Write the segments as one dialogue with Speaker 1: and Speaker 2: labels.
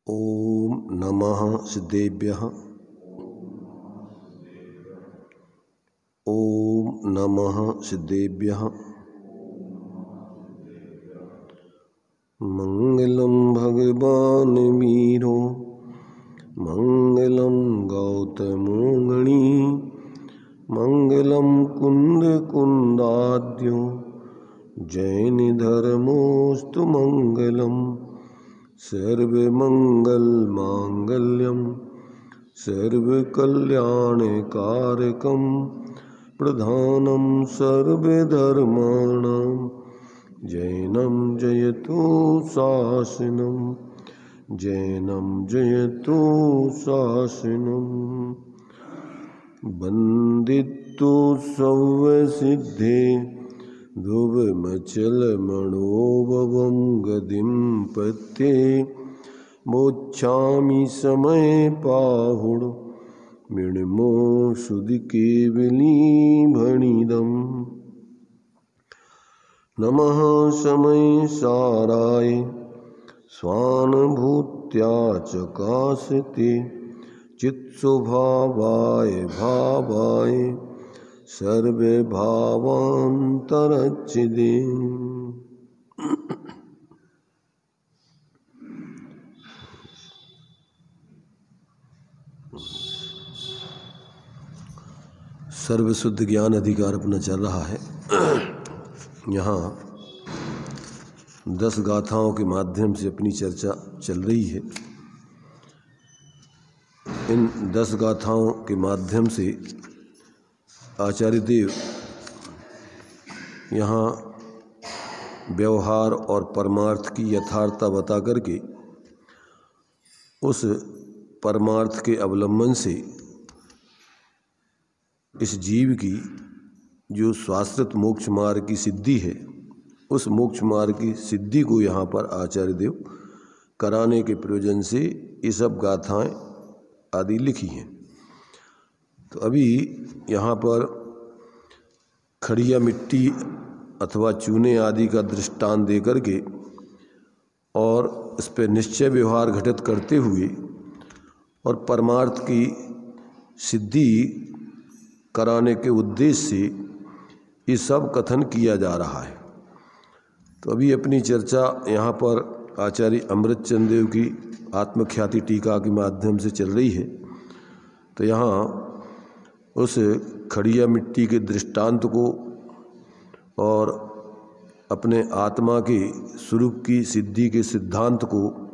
Speaker 1: ओम नमः सिद्धेभ्यः। ओम नमः सिद्धेभ्यः। मंगलम भगवान वीरो मंगलम गौतमोगणी मंगलम कुंद कुंदाद्यो जैन धर्मोस्तु मंगलम सर्वमंगल मांगल्यम सर्वकल्याणकारकम प्रधानम सर्वधर्माणां जैनं जयतु शासनम जैनं जयतु शासनम। वंदितो सर्वसिद्धे ध्रुवमचलमणोभवं गतिं पत्ये मोक्षामि समय पाहुड मृण्मो सुधिकेवलीभणिदम्। नमः समय साराय स्वानुभूत्या चकाशते चित्स्वभावाय भावाय सर्वे भावान्तरच्छिदे। सर्वशुद्ध ज्ञान अधिकार अपना चल रहा है। यहाँ 10 गाथाओं के माध्यम से अपनी चर्चा चल रही है। इन 10 गाथाओं के माध्यम से आचार्य देव यहाँ व्यवहार और परमार्थ की यथार्थता बता करके उस परमार्थ के अवलंबन से इस जीव की जो शाश्वत मोक्ष मार्ग की सिद्धि है, उस मोक्ष मार्ग की सिद्धि को यहाँ पर आचार्य देव कराने के प्रयोजन से ये सब गाथाएँ आदि लिखी हैं। तो अभी यहाँ पर खड़िया मिट्टी अथवा चूने आदि का दृष्टांत दे करके और इस पर निश्चय व्यवहार घटित करते हुए और परमार्थ की सिद्धि कराने के उद्देश्य से ये सब कथन किया जा रहा है। तो अभी अपनी चर्चा यहाँ पर आचार्य अमृतचंद देव की आत्मख्याति टीका के माध्यम से चल रही है। तो यहाँ उस खड़िया मिट्टी के दृष्टांत को और अपने आत्मा के स्वरूप की सिद्धि के सिद्धांत को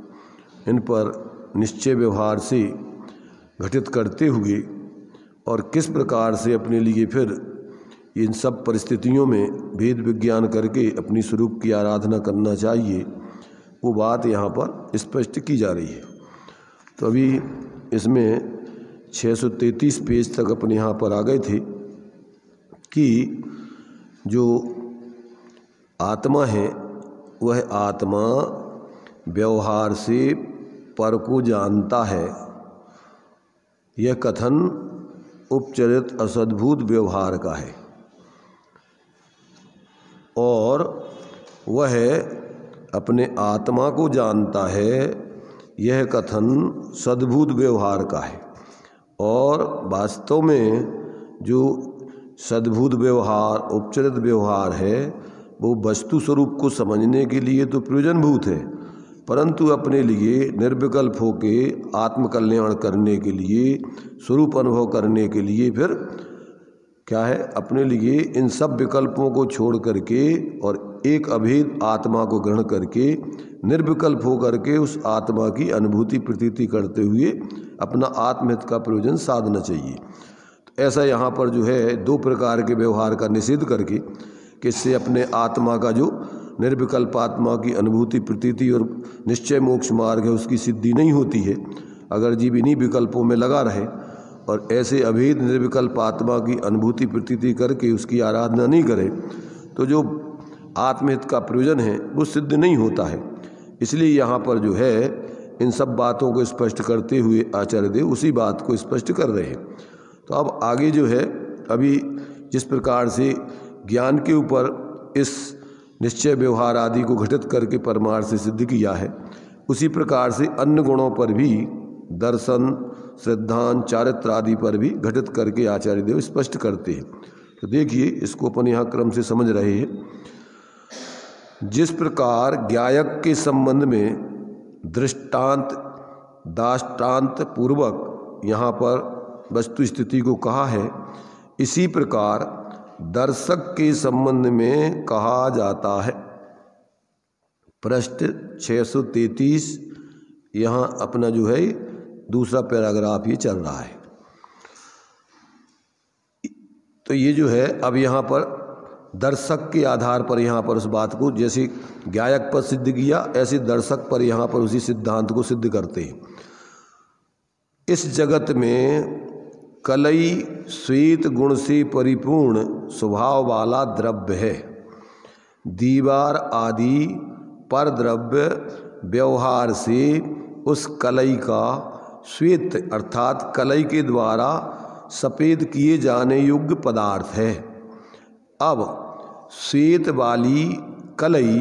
Speaker 1: इन पर निश्चय व्यवहार से घटित करते हुए और किस प्रकार से अपने लिए फिर इन सब परिस्थितियों में भेद विज्ञान करके अपनी स्वरूप की आराधना करना चाहिए, वो बात यहाँ पर स्पष्ट की जा रही है। तो अभी इसमें 633 पेज तक अपने यहाँ पर आ गए थे कि जो आत्मा है वह आत्मा व्यवहार से पर को जानता है। यह कथन उपचरित असद्भुत व्यवहार का है और वह अपने आत्मा को जानता है, यह कथन सद्भुत व्यवहार का है। और वास्तव में जो सद्भुत व्यवहार उपचरित व्यवहार है वो वस्तु स्वरूप को समझने के लिए तो प्रयोजनभूत है, परंतु अपने लिए निर्विकल्प होके आत्मकल्याण करने के लिए, स्वरूप अनुभव करने के लिए फिर क्या है, अपने लिए इन सब विकल्पों को छोड़ करके और एक अभेद आत्मा को ग्रहण करके निर्विकल्प हो करके उस आत्मा की अनुभूति प्रतीति करते हुए अपना आत्महित का प्रयोजन साधना चाहिए। तो ऐसा यहाँ पर जो है 2 प्रकार के व्यवहार का निषेध करके कि इससे अपने आत्मा का जो निर्विकल्प आत्मा की अनुभूति प्रतीति और निश्चय मोक्ष मार्ग है उसकी सिद्धि नहीं होती है अगर जीव इन्हीं विकल्पों में लगा रहे और ऐसे अभेद निर्विकल्प आत्मा की अनुभूति प्रतीति करके उसकी आराधना नहीं करे तो जो आत्महित का प्रयोजन है वो सिद्ध नहीं होता है। इसलिए यहाँ पर जो है इन सब बातों को स्पष्ट करते हुए आचार्य देव उसी बात को स्पष्ट कर रहे हैं। तो अब आगे जो है अभी जिस प्रकार से ज्ञान के ऊपर इस निश्चय व्यवहार आदि को घटित करके परमार्थ से सिद्ध किया है, उसी प्रकार से अन्य गुणों पर भी दर्शन, श्रद्धान, चारित्र आदि पर भी घटित करके आचार्य देव स्पष्ट करते हैं। तो देखिए, इसको अपन यहाँ क्रम से समझ रहे हैं। जिस प्रकार ज्ञायक के संबंध में दृष्टांत दाष्टांत पूर्वक यहाँ पर वस्तु स्थिति को कहा है, इसी प्रकार दर्शक के संबंध में कहा जाता है। पृष्ठ 633 यहाँ अपना जो है दूसरा पैराग्राफ ये चल रहा है। तो ये जो है अब यहाँ पर दर्शक के आधार पर यहाँ पर उस बात को जैसे ज्ञायक पर सिद्ध किया, ऐसे दर्शक पर यहाँ पर उसी सिद्धांत को सिद्ध करते हैं। इस जगत में कलई श्वेत गुण से परिपूर्ण स्वभाव वाला द्रव्य है। दीवार आदि पर द्रव्य व्यवहार से उस कलई का श्वेत अर्थात कलई के द्वारा सफ़ेद किए जाने योग्य पदार्थ है। अब श्वेत वाली कलई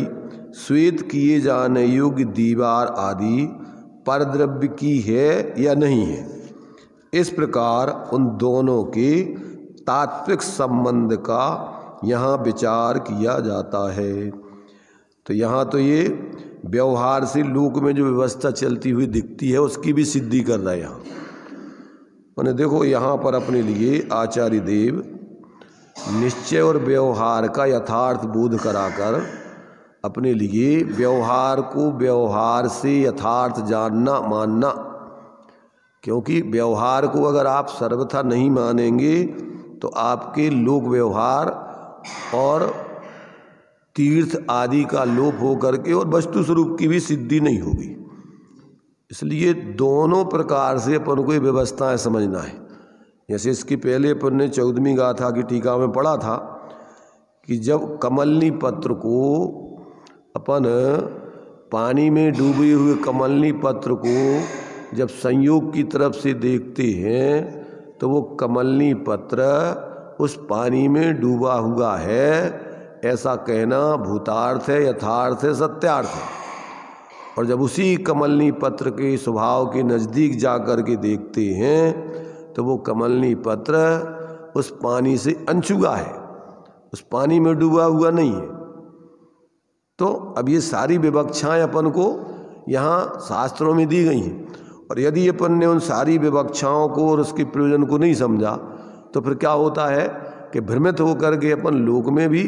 Speaker 1: श्वेत किए जाने योग्य दीवार आदि परद्रव्य की है या नहीं है, इस प्रकार उन दोनों के तात्विक संबंध का यहाँ विचार किया जाता है। तो यहाँ तो ये व्यवहार से लोक में जो व्यवस्था चलती हुई दिखती है उसकी भी सिद्धि कर रहा है। यहाँ मैंने देखो, यहाँ पर अपने लिए आचार्य देव निश्चय और व्यवहार का यथार्थ बोध कराकर अपने लिए व्यवहार को व्यवहार से यथार्थ जानना मानना, क्योंकि व्यवहार को अगर आप सर्वथा नहीं मानेंगे तो आपके लोक व्यवहार और तीर्थ आदि का लोप हो करके और वस्तु स्वरूप की भी सिद्धि नहीं होगी। इसलिए दोनों प्रकार से अपन को ये व्यवस्थाएं समझना है। जैसे इसके पहले अपन ने 14वीं गाथा की टीका में पढ़ा था कि जब कमलनी पत्र को अपन पानी में डूबे हुए कमलनी पत्र को जब संयोग की तरफ से देखते हैं तो वो कमलनी पत्र उस पानी में डूबा हुआ है, ऐसा कहना भूतार्थ है, यथार्थ है, सत्यार्थ है। और जब उसी कमलनी पत्र के स्वभाव के नज़दीक जा कर के देखते हैं तो वो कमलनी पत्र उस पानी से अनछुआ है, उस पानी में डूबा हुआ नहीं है। तो अब ये सारी विवक्षाएं अपन को यहाँ शास्त्रों में दी गई हैं, और यदि अपन ने उन सारी विवक्षाओं को और उसके प्रयोजन को नहीं समझा तो फिर क्या होता है कि भ्रमित होकर के अपन लोक में भी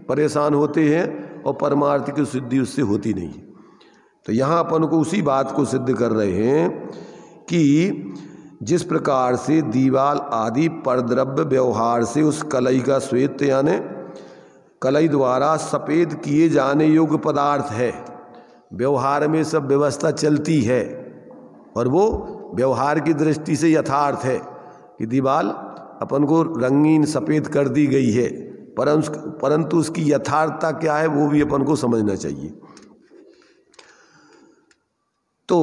Speaker 1: परेशान होते हैं और परमार्थ की सिद्धि उससे होती नहीं है। तो यहाँ अपन को उसी बात को सिद्ध कर रहे हैं कि जिस प्रकार से दीवाल आदि परद्रव्य व्यवहार से उस कलई का श्वेत यानी कलई द्वारा सफ़ेद किए जाने योग्य पदार्थ है, व्यवहार में सब व्यवस्था चलती है और वो व्यवहार की दृष्टि से यथार्थ है कि दीवाल अपन को रंगीन सफ़ेद कर दी गई है, परंतु उसकी यथार्थता क्या है वो भी अपन को समझना चाहिए। तो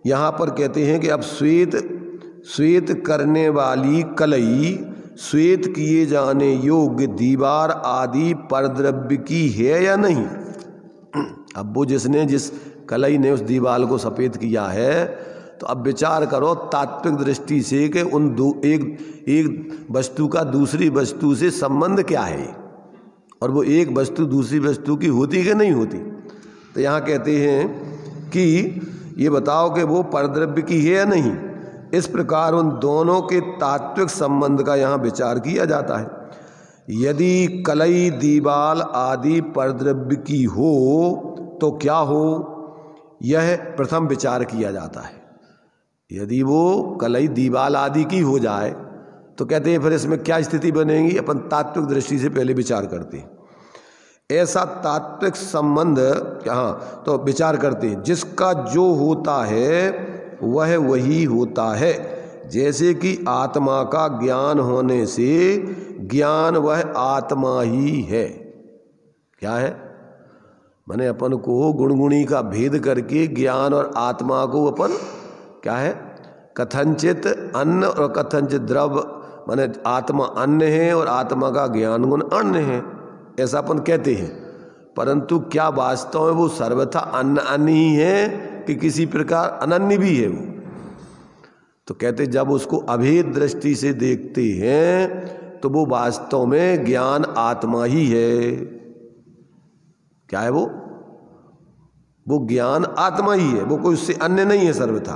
Speaker 1: यहाँ पर कहते हैं कि अब श्वेत करने वाली कलई श्वेत किए जाने योग्य दीवार आदि परद्रव्य की है या नहीं। अब वो जिस कलई ने उस दीवार को सफ़ेद किया है, तो अब विचार करो तात्विक दृष्टि से कि उन एक वस्तु का दूसरी वस्तु से संबंध क्या है, और वो एक वस्तु दूसरी वस्तु की होती कि नहीं होती। तो यहाँ कहते हैं कि ये बताओ कि वो परद्रव्य की है या नहीं। इस प्रकार उन दोनों के तात्विक संबंध का यहाँ विचार किया जाता है। यदि कलई दीवाल आदि परद्रव्य की हो तो क्या हो, यह प्रथम विचार किया जाता है। यदि वो कलई दीवाल आदि की हो जाए तो कहते हैं फिर इसमें क्या स्थिति बनेगी, अपन तात्विक दृष्टि से पहले विचार करते हैं। ऐसा तात्विक संबंध यहाँ तो विचार करते हैं, जिसका जो होता है वह वही होता है। जैसे कि आत्मा का ज्ञान होने से ज्ञान वह आत्मा ही है। क्या है, माने अपन को गुणगुणी का भेद करके ज्ञान और आत्मा को अपन क्या है, कथनचित अन्न और कथनचित द्रव्य, माने आत्मा अन्न है और आत्मा का ज्ञान गुण अन्न है, ऐसा अपन कहते हैं। परंतु क्या वास्तव में वो सर्वथा अन्य अन्य ही है कि किसी प्रकार अनन्य भी है वो? तो कहते जब उसको अभेद दृष्टि से देखते हैं तो वो वास्तव में ज्ञान आत्मा ही है। क्या है वो ज्ञान आत्मा ही है, वो कोई उससे अन्य नहीं है सर्वथा।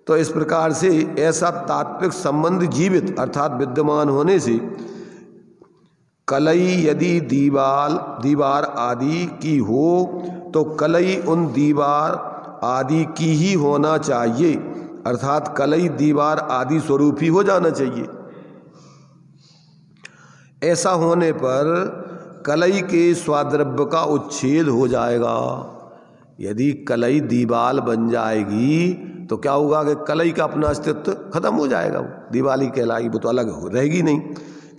Speaker 1: तो इस प्रकार से ऐसा तात्विक संबंध जीवित अर्थात विद्यमान होने से कलई यदि दीवार आदि की हो तो कलई उन दीवार आदि की ही होना चाहिए, अर्थात कलई दीवार आदि स्वरूप ही हो जाना चाहिए। ऐसा होने पर कलई के स्वाद्रव्य का उच्छेद हो जाएगा। यदि कलई दीवाल बन जाएगी तो क्या होगा कि कलई का अपना अस्तित्व खत्म हो जाएगा, वो दीवाल ही कहलाएगी, वो तो अलग रहेगी नहीं।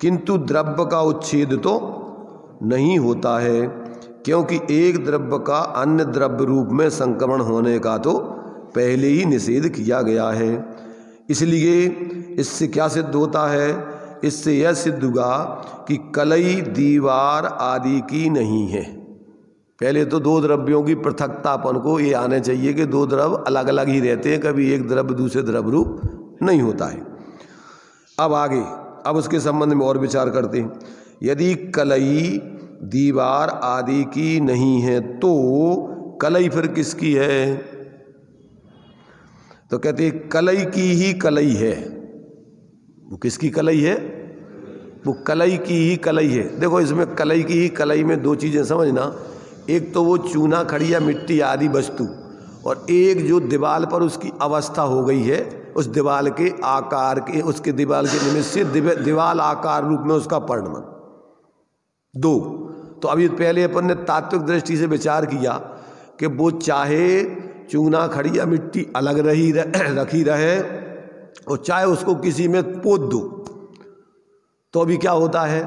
Speaker 1: किंतु द्रव्य का उच्छेद तो नहीं होता है, क्योंकि एक द्रव्य का अन्य द्रव्य रूप में संक्रमण होने का तो पहले ही निषेध किया गया है। इसलिए इससे क्या सिद्ध होता है? इससे यह सिद्ध हुआ कि कलई दीवार आदि की नहीं है। पहले तो दो द्रव्यों की पृथकतापन को ये आने चाहिए कि दो द्रव्य अलग अलग ही रहते हैं, कभी एक द्रव्य दूसरे द्रव्य रूप नहीं होता है। अब आगे अब उसके संबंध में और विचार करते हैं। यदि कलई दीवार आदि की नहीं है तो कलई फिर किसकी है? तो कहते हैं कलई की ही कलई है। वो किसकी कलई है? वो कलई की ही कलई है। देखो इसमें कलई की ही कलई में दो चीज़ें समझना, एक तो वो चूना खड़िया मिट्टी आदि वस्तु, और एक जो दीवाल पर उसकी अवस्था हो गई है, उस दीवाल के आकार के, उसके दीवाल के निमित्त से दीवाल आकार रूप में उसका परिणमन। दो तो अभी पहले अपन ने तात्विक दृष्टि से विचार किया कि वो चाहे चूना खड़िया मिट्टी अलग रखी रहे और चाहे उसको किसी में पोत दो, तो अभी क्या होता है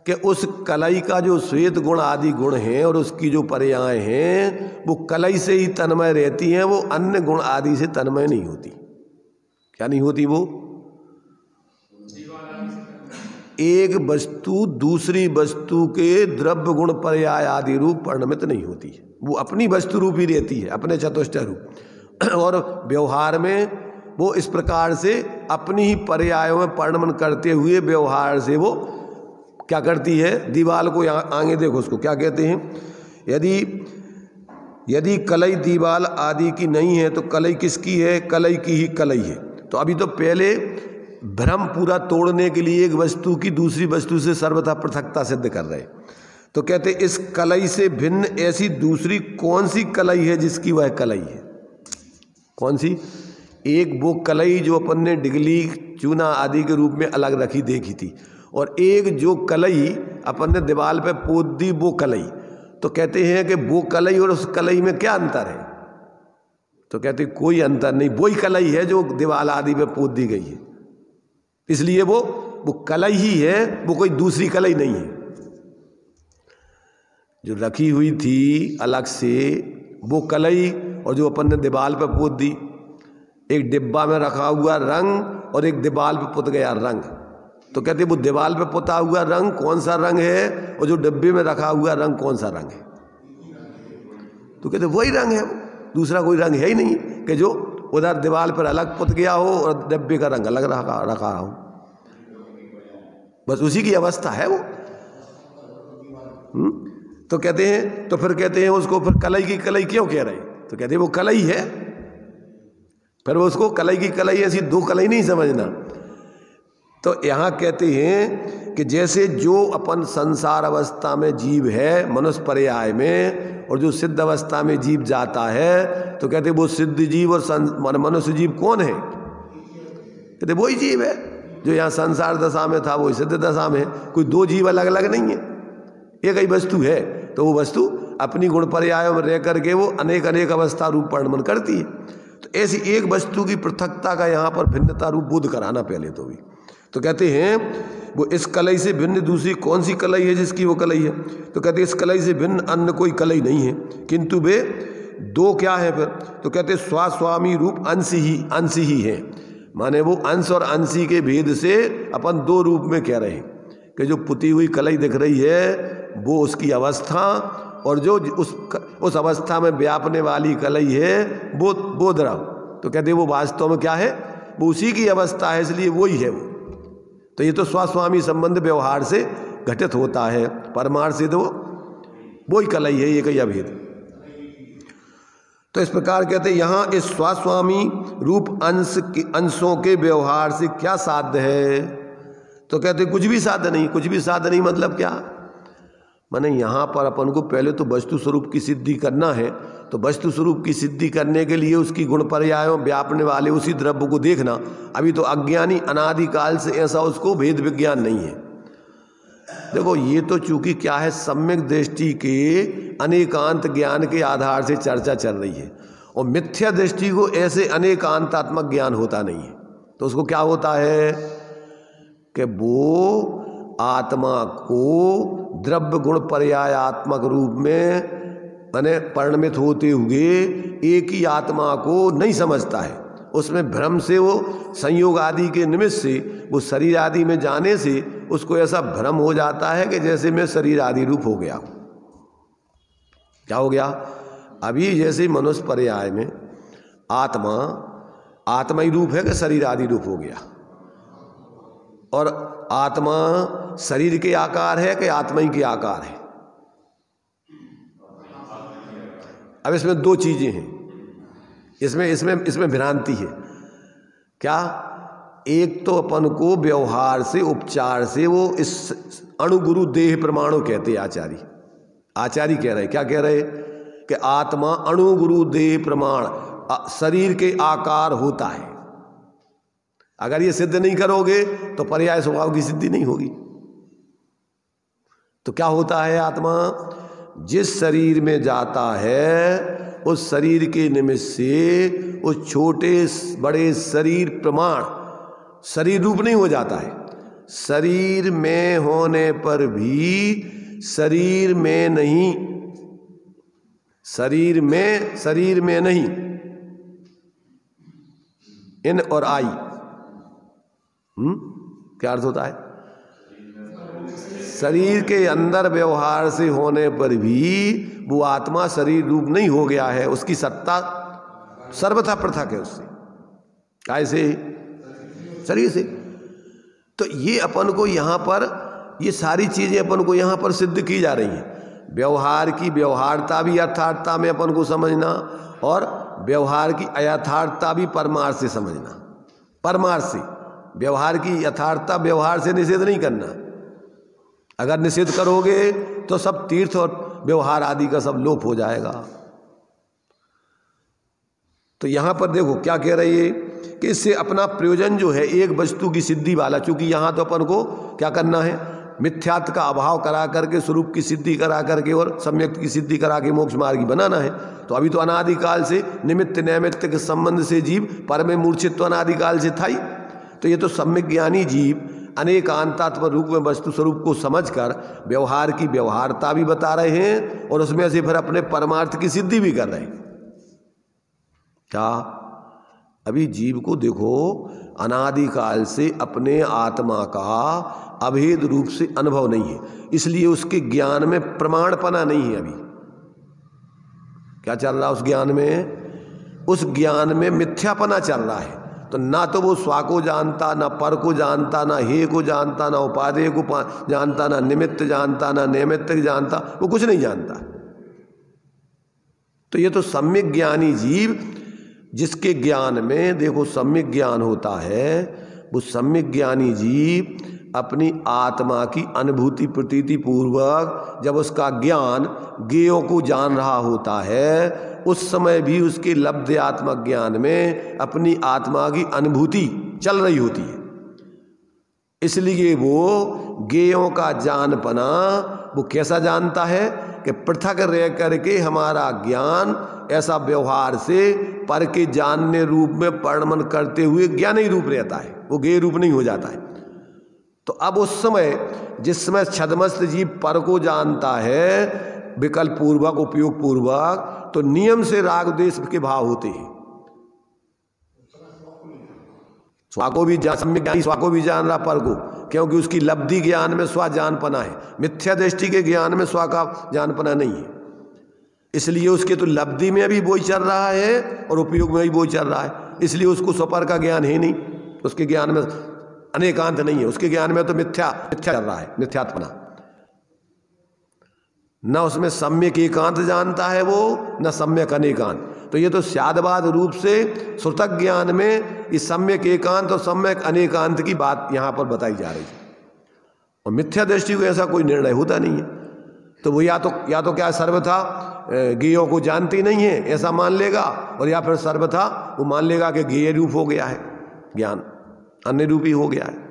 Speaker 1: कि उस कलई का जो श्वेत गुण आदि गुण हैं और उसकी जो पर्याय हैं वो कलई से ही तन्मय रहती हैं, वो अन्य गुण आदि से तन्मय नहीं होती। क्या नहीं होती? वो एक वस्तु दूसरी वस्तु के द्रव्य गुण पर्याय आदि रूप परिणमित नहीं होती है, वो अपनी वस्तु रूप ही रहती है, अपने चतुष्टय रूप। और व्यवहार में वो इस प्रकार से अपनी ही पर्यायों में परिणमन करते हुए व्यवहार से वो क्या करती है? दीवाल को यहाँ आगे देखो, उसको क्या कहते हैं? यदि कलई दीवाल आदि की नहीं है तो कलई किसकी है? कलई की ही कलई है। तो अभी तो पहले भ्रम पूरा तोड़ने के लिए एक वस्तु की दूसरी वस्तु से सर्वथा पृथकता सिद्ध कर रहे। तो कहते इस कलई से भिन्न ऐसी दूसरी कौन सी कलई है जिसकी वह कलई है? कौन सी? एक वो कलई जो अपन ने डिगली चूना आदि के रूप में अलग रखी देखी थी, और एक जो कलई अपन ने दीवाल पे पोत दी वो कलई। तो कहते हैं कि वो कलई और उस कलई में क्या अंतर है? तो कहते कोई अंतर नहीं, वही कलई है जो दीवाल आदि पे पोत दी गई है, इसलिए वो कलई ही है, वो कोई दूसरी कलई नहीं है। जो रखी हुई थी अलग से वो कलई और जो अपन ने दीवाल पे पोत दी, एक डिब्बा में रखा हुआ रंग और एक दीवाल पे पुत गया रंग। तो कहते वो दीवाल पे पुता हुआ रंग कौन सा रंग है और जो डिब्बे में रखा हुआ रंग कौन सा रंग है? तो कहते वही रंग है, दूसरा कोई रंग है ही नहीं कि जो उधर दीवाल पर अलग पुत गया हो और डिब्बे का रंग अलग रखा हो, बस उसी की अवस्था है वो। तो कहते हैं, तो फिर कहते हैं उसको फिर कलई की कलई क्यों कह रहे? तो कहते हैं वो कलई है, फिर वो उसको कलई की कलई ऐसी दो कलई नहीं समझना। तो यहाँ कहते हैं कि जैसे जो अपन संसार अवस्था में जीव है मनुष्य पर्याय में, और जो सिद्ध अवस्था में जीव जाता है, तो कहते वो सिद्ध जीव और मनुष्य जीव कौन है? कहते वही जीव है जो यहाँ संसार दशा में था, वही सिद्ध दशा में है। कोई दो जीव अलग अलग नहीं है, एक ही वस्तु है। तो वो वस्तु अपनी गुण पर्यायों में रह करके वो अनेक अनेक अवस्था रूप परिणमन करती है। तो ऐसी एक वस्तु की पृथकता का यहाँ पर भिन्नता रूप बोध कराना पहले तो भी। तो कहते हैं वो इस कलई से भिन्न दूसरी कौन सी कलई है जिसकी वो कलई है? तो कहते इस कलई से भिन्न अन्य कोई कलई नहीं है, किंतु वे दो क्या है फिर? तो कहते स्वास्वामी रूप अंश ही है, माने वो अंश और अंशी के भेद से अपन दो रूप में कह रहे हैं कि जो पुती हुई कलई दिख रही है वो उसकी अवस्था, और जो उस अवस्था में व्यापने वाली कलई है वो द्रव। तो कहते वो वास्तव में क्या है, वो उसी की अवस्था है, इसलिए वही है वो। तो ये तो स्वस्वामी संबंध व्यवहार से घटित होता है, परमार्थ से तो वही कलई है, ये कई अभेद। तो इस प्रकार कहते हैं यहाँ इस स्वस्वामी रूप अंशों के व्यवहार से क्या साध्य है। तो कहते कुछ भी साध्य नहीं। कुछ भी साध्य नहीं मतलब क्या, माने यहाँ पर अपन को पहले तो वस्तु स्वरूप की सिद्धि करना है। तो वस्तु स्वरूप की सिद्धि करने के लिए उसकी गुण पर्यायों व्यापने वाले उसी द्रव्य को देखना। अभी तो अज्ञानी अनादिकाल से ऐसा उसको भेद विज्ञान नहीं है। देखो ये तो चूंकि क्या है, सम्यक दृष्टि के अनेकांत ज्ञान के आधार से चर्चा चल रही है, और मिथ्या दृष्टि को ऐसे अनेकांतात्मक ज्ञान होता नहीं है। तो उसको क्या होता है कि वो आत्मा को द्रव्य गुण पर्यायात्मक रूप में माने परिणमित होते हुए एक ही आत्मा को नहीं समझता है। उसमें भ्रम से वो संयोग आदि के निमित्त से वो शरीर आदि में जाने से उसको ऐसा भ्रम हो जाता है कि जैसे मैं शरीर आदि रूप हो गया। क्या हो गया, अभी जैसे मनुष्य पर्याय में आत्मा ही रूप है कि शरीर आदि रूप हो गया, और आत्मा शरीर के आकार है कि आत्मा ही के आकार है। अब इसमें दो चीजें हैं, इसमें भ्रांति है। क्या, एक तो अपन को व्यवहार से उपचार से वो इस अणुगुरु देह प्रमाणों कहते हैं आचार्य कह रहे, क्या कह रहे कि आत्मा अणुगुरु देह प्रमाण शरीर के आकार होता है। अगर ये सिद्ध नहीं करोगे तो पर्याय स्वभाव की सिद्धि नहीं होगी। तो क्या होता है, आत्मा जिस शरीर में जाता है उस शरीर के निमित्त से उस छोटे बड़े शरीर प्रमाण शरीर रूप नहीं हो जाता है। शरीर में होने पर भी शरीर में नहीं, शरीर में नहीं, इन और आई क्या अर्थ होता है, शरीर के अंदर व्यवहार से होने पर भी वो आत्मा शरीर रूप नहीं हो गया है। उसकी सत्ता सर्वथा पृथक है उससे, कैसे, शरीर से। तो ये अपन को यहाँ पर ये सारी चीजें अपन को यहाँ पर सिद्ध की जा रही हैं। व्यवहार की व्यवहारता भी यथार्थता में अपन को समझना, और व्यवहार की अयथार्थता भी परमार्थ से समझना। परमार्थ से व्यवहार की यथार्थता व्यवहार से निषेध नहीं करना। अगर निषेध करोगे तो सब तीर्थ और व्यवहार आदि का सब लोप हो जाएगा। तो यहां पर देखो क्या कह रही है कि इससे अपना प्रयोजन जो है एक वस्तु की सिद्धि वाला, चूंकि यहां तो अपन को क्या करना है, मिथ्यात्व का अभाव करा करके स्वरूप की सिद्धि करा करके और सम्यक की सिद्धि करा के मोक्ष मार्ग बनाना है। तो अभी तो अनादिकाल से निमित्त नैमित्त के संबंध से जीव पर में मूर्छित तो अनादिकाल से था ही। तो ये तो सम्यक ज्ञानी जीव अनेकांतात्म रूप में वस्तु स्वरूप को समझकर व्यवहार की व्यवहारता भी बता रहे हैं, और उसमें से फिर अपने परमार्थ की सिद्धि भी कर रहे हैं। क्या, अभी जीव को देखो अनादिकाल से अपने आत्मा का अभेद रूप से अनुभव नहीं है, इसलिए उसके ज्ञान में प्रमाणपना नहीं है। अभी क्या चल रहा है उस ज्ञान में, उस ज्ञान में मिथ्यापना चल रहा है। तो ना तो वो स्वा को जानता, ना पर को जानता, ना हे को जानता, ना उपादेय को जानता, ना निमित्त जानता, ना नैमित्त जानता, वो कुछ नहीं जानता। तो ये तो सम्यक ज्ञानी जीव जिसके ज्ञान में देखो सम्यक ज्ञान होता है, वो सम्यक ज्ञानी जीव अपनी आत्मा की अनुभूति प्रतीति पूर्वक जब उसका ज्ञान ज्ञेयों को जान रहा होता है, उस समय भी उसके लब्ध्यात्मक ज्ञान में अपनी आत्मा की अनुभूति चल रही होती है। इसलिए वो ज्ञेयों का जानपना वो कैसा जानता है कि पृथक रह करके हमारा ज्ञान ऐसा व्यवहार से पर के जानने रूप में परिणमन करते हुए ज्ञान ही रूप रहता है, वो ज्ञेय रूप नहीं हो जाता है। तो अब उस समय जिस समय छद्मस्त जीव पर को जानता है विकल्प पूर्वक उपयोग पूर्वक, तो नियम से राग द्वेष के भाव होते हैं। स्वा को भी जान, सम्यक ज्ञानी स्वा को भी जान रहा, पर को क्योंकि उसकी लब्धि ज्ञान में स्व जानपना है, मिथ्या दृष्टि के ज्ञान में स्व का जानपना नहीं है। इसलिए उसके तो लब्धि में भी वही चल रहा है और उपयोग में भी वही चल रहा है, इसलिए उसको स्वपर का ज्ञान है नहीं, उसके ज्ञान में अनेकांत नहीं है, उसके ज्ञान में तो मिथ्या चल रहा है, मिथ्यात्मना। न उसमें सम्यक एकांत जानता है वो, न सम्यक अनेकांत। तो ये तो स्यादवाद रूप से श्रुतक ज्ञान में इस सम्यक एकांत और सम्यक अनेकांत की बात यहाँ पर बताई जा रही है, और मिथ्या दृष्टि को ऐसा कोई निर्णय होता नहीं है। तो वो या तो क्या सर्वथा ज्ञेयों को जानती नहीं है ऐसा मान लेगा, और या फिर सर्वथा वो मान लेगा कि ज्ञेय रूप हो गया है, ज्ञान अन्य रूपी हो गया है।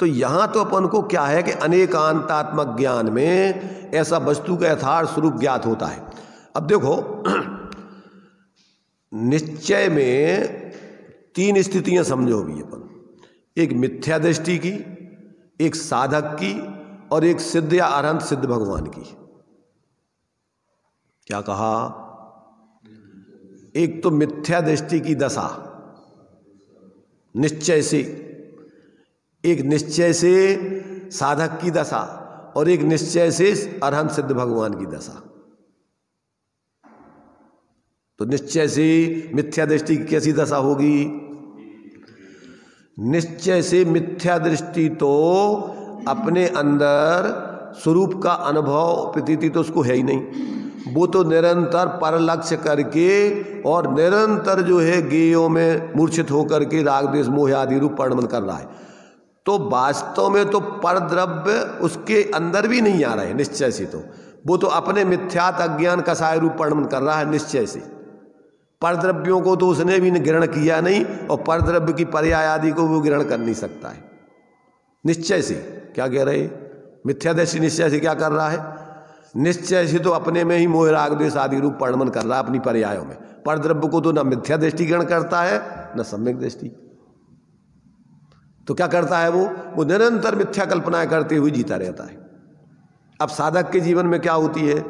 Speaker 1: तो यहां तो अपन को क्या है कि अनेकांतात्मक ज्ञान में ऐसा वस्तु का यथार्थ स्वरूप ज्ञात होता है। अब देखो निश्चय में तीन स्थितियां समझो भी अपन, एक मिथ्या दृष्टि की, एक साधक की, और एक सिद्ध या अरहंत सिद्ध भगवान की। क्या कहा? एक तो मिथ्या दृष्टि की दशा निश्चय से, एक निश्चय से साधक की दशा, और एक निश्चय से अरहंत सिद्ध भगवान की दशा। तो निश्चय से मिथ्या दृष्टि की कैसी दशा होगी? निश्चय से मिथ्या दृष्टि तो अपने अंदर स्वरूप का अनुभव प्रतीति तो उसको है ही नहीं, वो तो निरंतर पर लक्ष्य करके और निरंतर जो है ज्ञेयों में मूर्छित होकर के राग द्वेष मोह आदि रूप परिणमन कर रहा है। तो वास्तव में तो पर द्रव्य उसके अंदर भी नहीं आ रहे हैं निश्चय से, तो वो तो अपने मिथ्यात अज्ञान कसाय रूप परिणमन कर रहा है निश्चय से। पर द्रव्यों को तो उसने भी ग्रहण किया नहीं, और पर द्रव्य की पर्याय आदि को वो ग्रहण कर नहीं सकता है निश्चय से। क्या कह रहे? मिथ्यादृष्टि निश्चय से क्या कर रहा है? निश्चय से तो अपने में ही मोह राग द्वेष आदि रूप परिणमन कर रहा है अपनी पर्यायों में। पर द्रव्य को तो न मिथ्या दृष्टि ग्रहण करता है न सम्यक दृष्टि। तो क्या करता है वो निरंतर मिथ्या कल्पनाएं करते हुए जीता रहता है। अब साधक के जीवन में क्या होती है?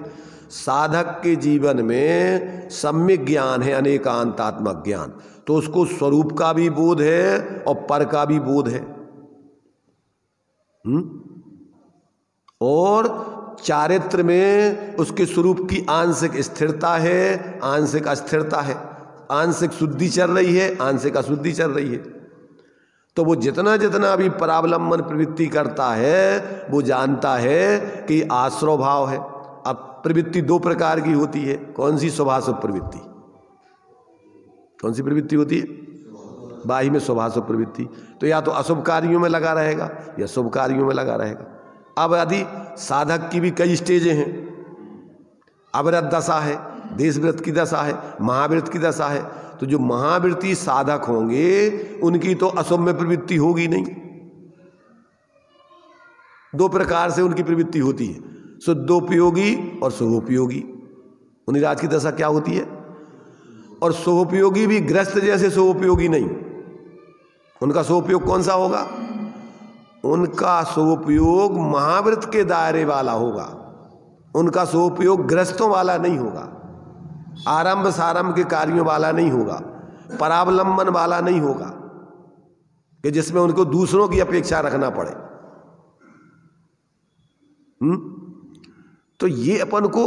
Speaker 1: साधक के जीवन में सम्यक ज्ञान है, अनेकांतात्मक ज्ञान, तो उसको स्वरूप का भी बोध है और पर का भी बोध है। और चारित्र में उसके स्वरूप की आंशिक स्थिरता है, आंशिक अस्थिरता है, आंशिक शुद्धि चल रही है, आंशिक अशुद्धि चल रही है। तो वो जितना जितना भी परावलंबन प्रवृत्ति करता है वो जानता है कि आश्रव भाव है। अब प्रवृत्ति दो प्रकार की होती है, कौन सी? स्वभाव प्रवृत्ति। कौन सी प्रवृत्ति होती है? बाह्य में स्वभाव प्रवृत्ति। तो या तो अशुभ कार्यों में लगा रहेगा या शुभ कार्यों में लगा रहेगा। अब यदि साधक की भी कई स्टेजें हैं, अवरत दशा है, देशव्रत की दशा है, महावृत की दशा है, तो जो महावृत्ति साधक होंगे उनकी तो अशुभ में प्रवृत्ति होगी नहीं। दो प्रकार से उनकी प्रवृत्ति होती है, शुद्धोपयोगी और शुभोपयोगी। उन्हीं राज की दशा क्या होती है? और शुभोपयोगी भी ग्रस्त जैसे शुभोपयोगी नहीं। उनका शुभोपयोग कौन सा होगा? उनका शुभोपयोग महाव्रत के दायरे वाला होगा, उनका शुभोपयोग ग्रस्तों वाला नहीं होगा, आरंभ सारंभ के कार्यों वाला नहीं होगा, परावलंबन वाला नहीं होगा कि जिसमें उनको दूसरों की अपेक्षा रखना पड़े। तो ये अपन को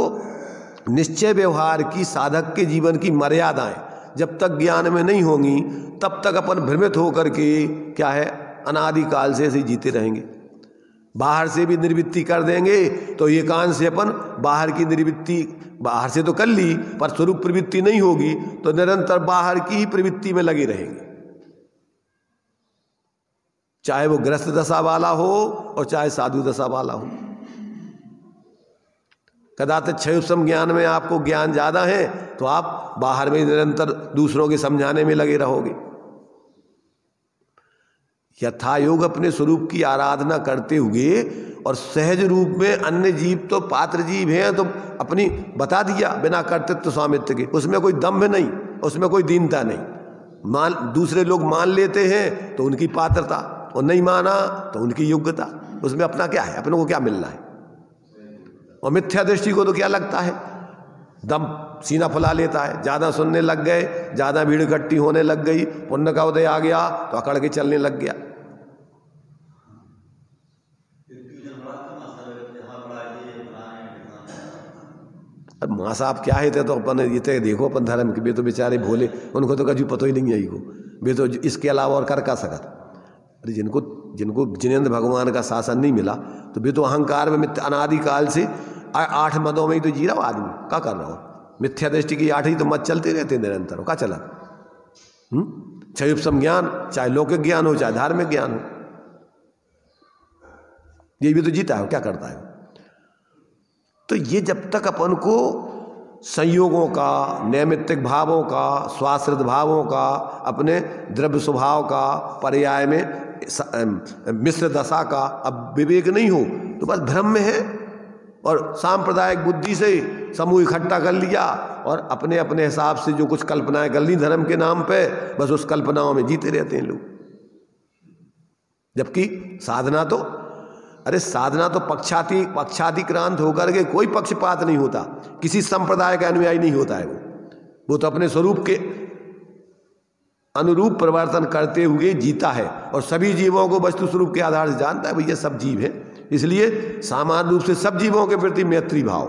Speaker 1: निश्चय व्यवहार की साधक के जीवन की मर्यादाएं जब तक ज्ञान में नहीं होंगी तब तक अपन भ्रमित होकर के क्या है अनादिकाल से ऐसे जीते रहेंगे। बाहर से भी निर्वृत्ति कर देंगे तो एकांत से अपन बाहर की निर्वृत्ति बाहर से तो कर ली, पर स्वरूप प्रवृत्ति नहीं होगी तो निरंतर बाहर की ही प्रवृत्ति में लगे रहेंगे, चाहे वो ग्रस्त दशा वाला हो और चाहे साधु दशा वाला हो। कदाचित क्षयोत्सम ज्ञान में आपको ज्ञान ज्यादा है तो आप बाहर में निरंतर दूसरों के समझाने में लगे रहोगे। यथा योग अपने स्वरूप की आराधना करते हुए और सहज रूप में अन्य जीव तो पात्र जीव हैं तो अपनी बता दिया बिना कर्तृत्व स्वामित्व के, उसमें कोई दम्भ नहीं, उसमें कोई दीनता नहीं। दूसरे लोग मान लेते हैं तो उनकी पात्रता, और नहीं माना तो उनकी योग्यता, उसमें अपना क्या है, अपने को क्या मिलना है। और मिथ्या दृष्टि को तो क्या लगता है दम सीना फुला लेता है, ज़्यादा सुनने लग गए, ज़्यादा भीड़ इकट्ठी होने लग गई, पुण्य का उदय आ गया तो अकड़ के चलने लग गया। अब माँ साहब क्या है तो अपन ये तो देखो अपन धर्म के, वे तो बेचारे भोले, उनको तो कभी पता ही नहीं आई को, वे तो इसके अलावा और कर सकत। अरे जिनको जिनको जिनेंद्र भगवान का शासन नहीं मिला तो वे तो अहंकार में अनादिकाल से 8 मदों में ही तो जी रहा हो आदमी, क्या कर रहा हो? मिथ्या दृष्टि की 8 ही तो मत चलते रहते निरंतर, क्या चला? चाहे उपसम ज्ञान, चाहे लौकिक ज्ञान हो, चाहे धार्मिक ज्ञान हो, ये भी तो जीता है, क्या करता है? तो ये जब तक अपन को संयोगों का, नैमित्तिक भावों का, स्वाश्रित भावों का, अपने द्रव्य स्वभाव का, पर्याय में मिश्र दशा का अब विवेक नहीं हो तो बस भ्रम में है, और सांप्रदायिक बुद्धि से समूह इकट्ठा कर लिया और अपने अपने हिसाब से जो कुछ कल्पनाएं कर ली धर्म के नाम पे, बस उस कल्पनाओं में जीते रहते हैं लोग। जबकि साधना तो, अरे साधना तो पक्षातिक्रांत होकर के कोई पक्षपात नहीं होता, किसी संप्रदाय का अनुयायी नहीं होता है वो तो अपने स्वरूप के अनुरूप परिवर्तन करते हुए जीता है और सभी जीवों को वस्तु स्वरूप के आधार से जानता है, भैया सब जीव हैं, इसलिए सामान्य रूप से सब जीवों के प्रति मैत्री भाव,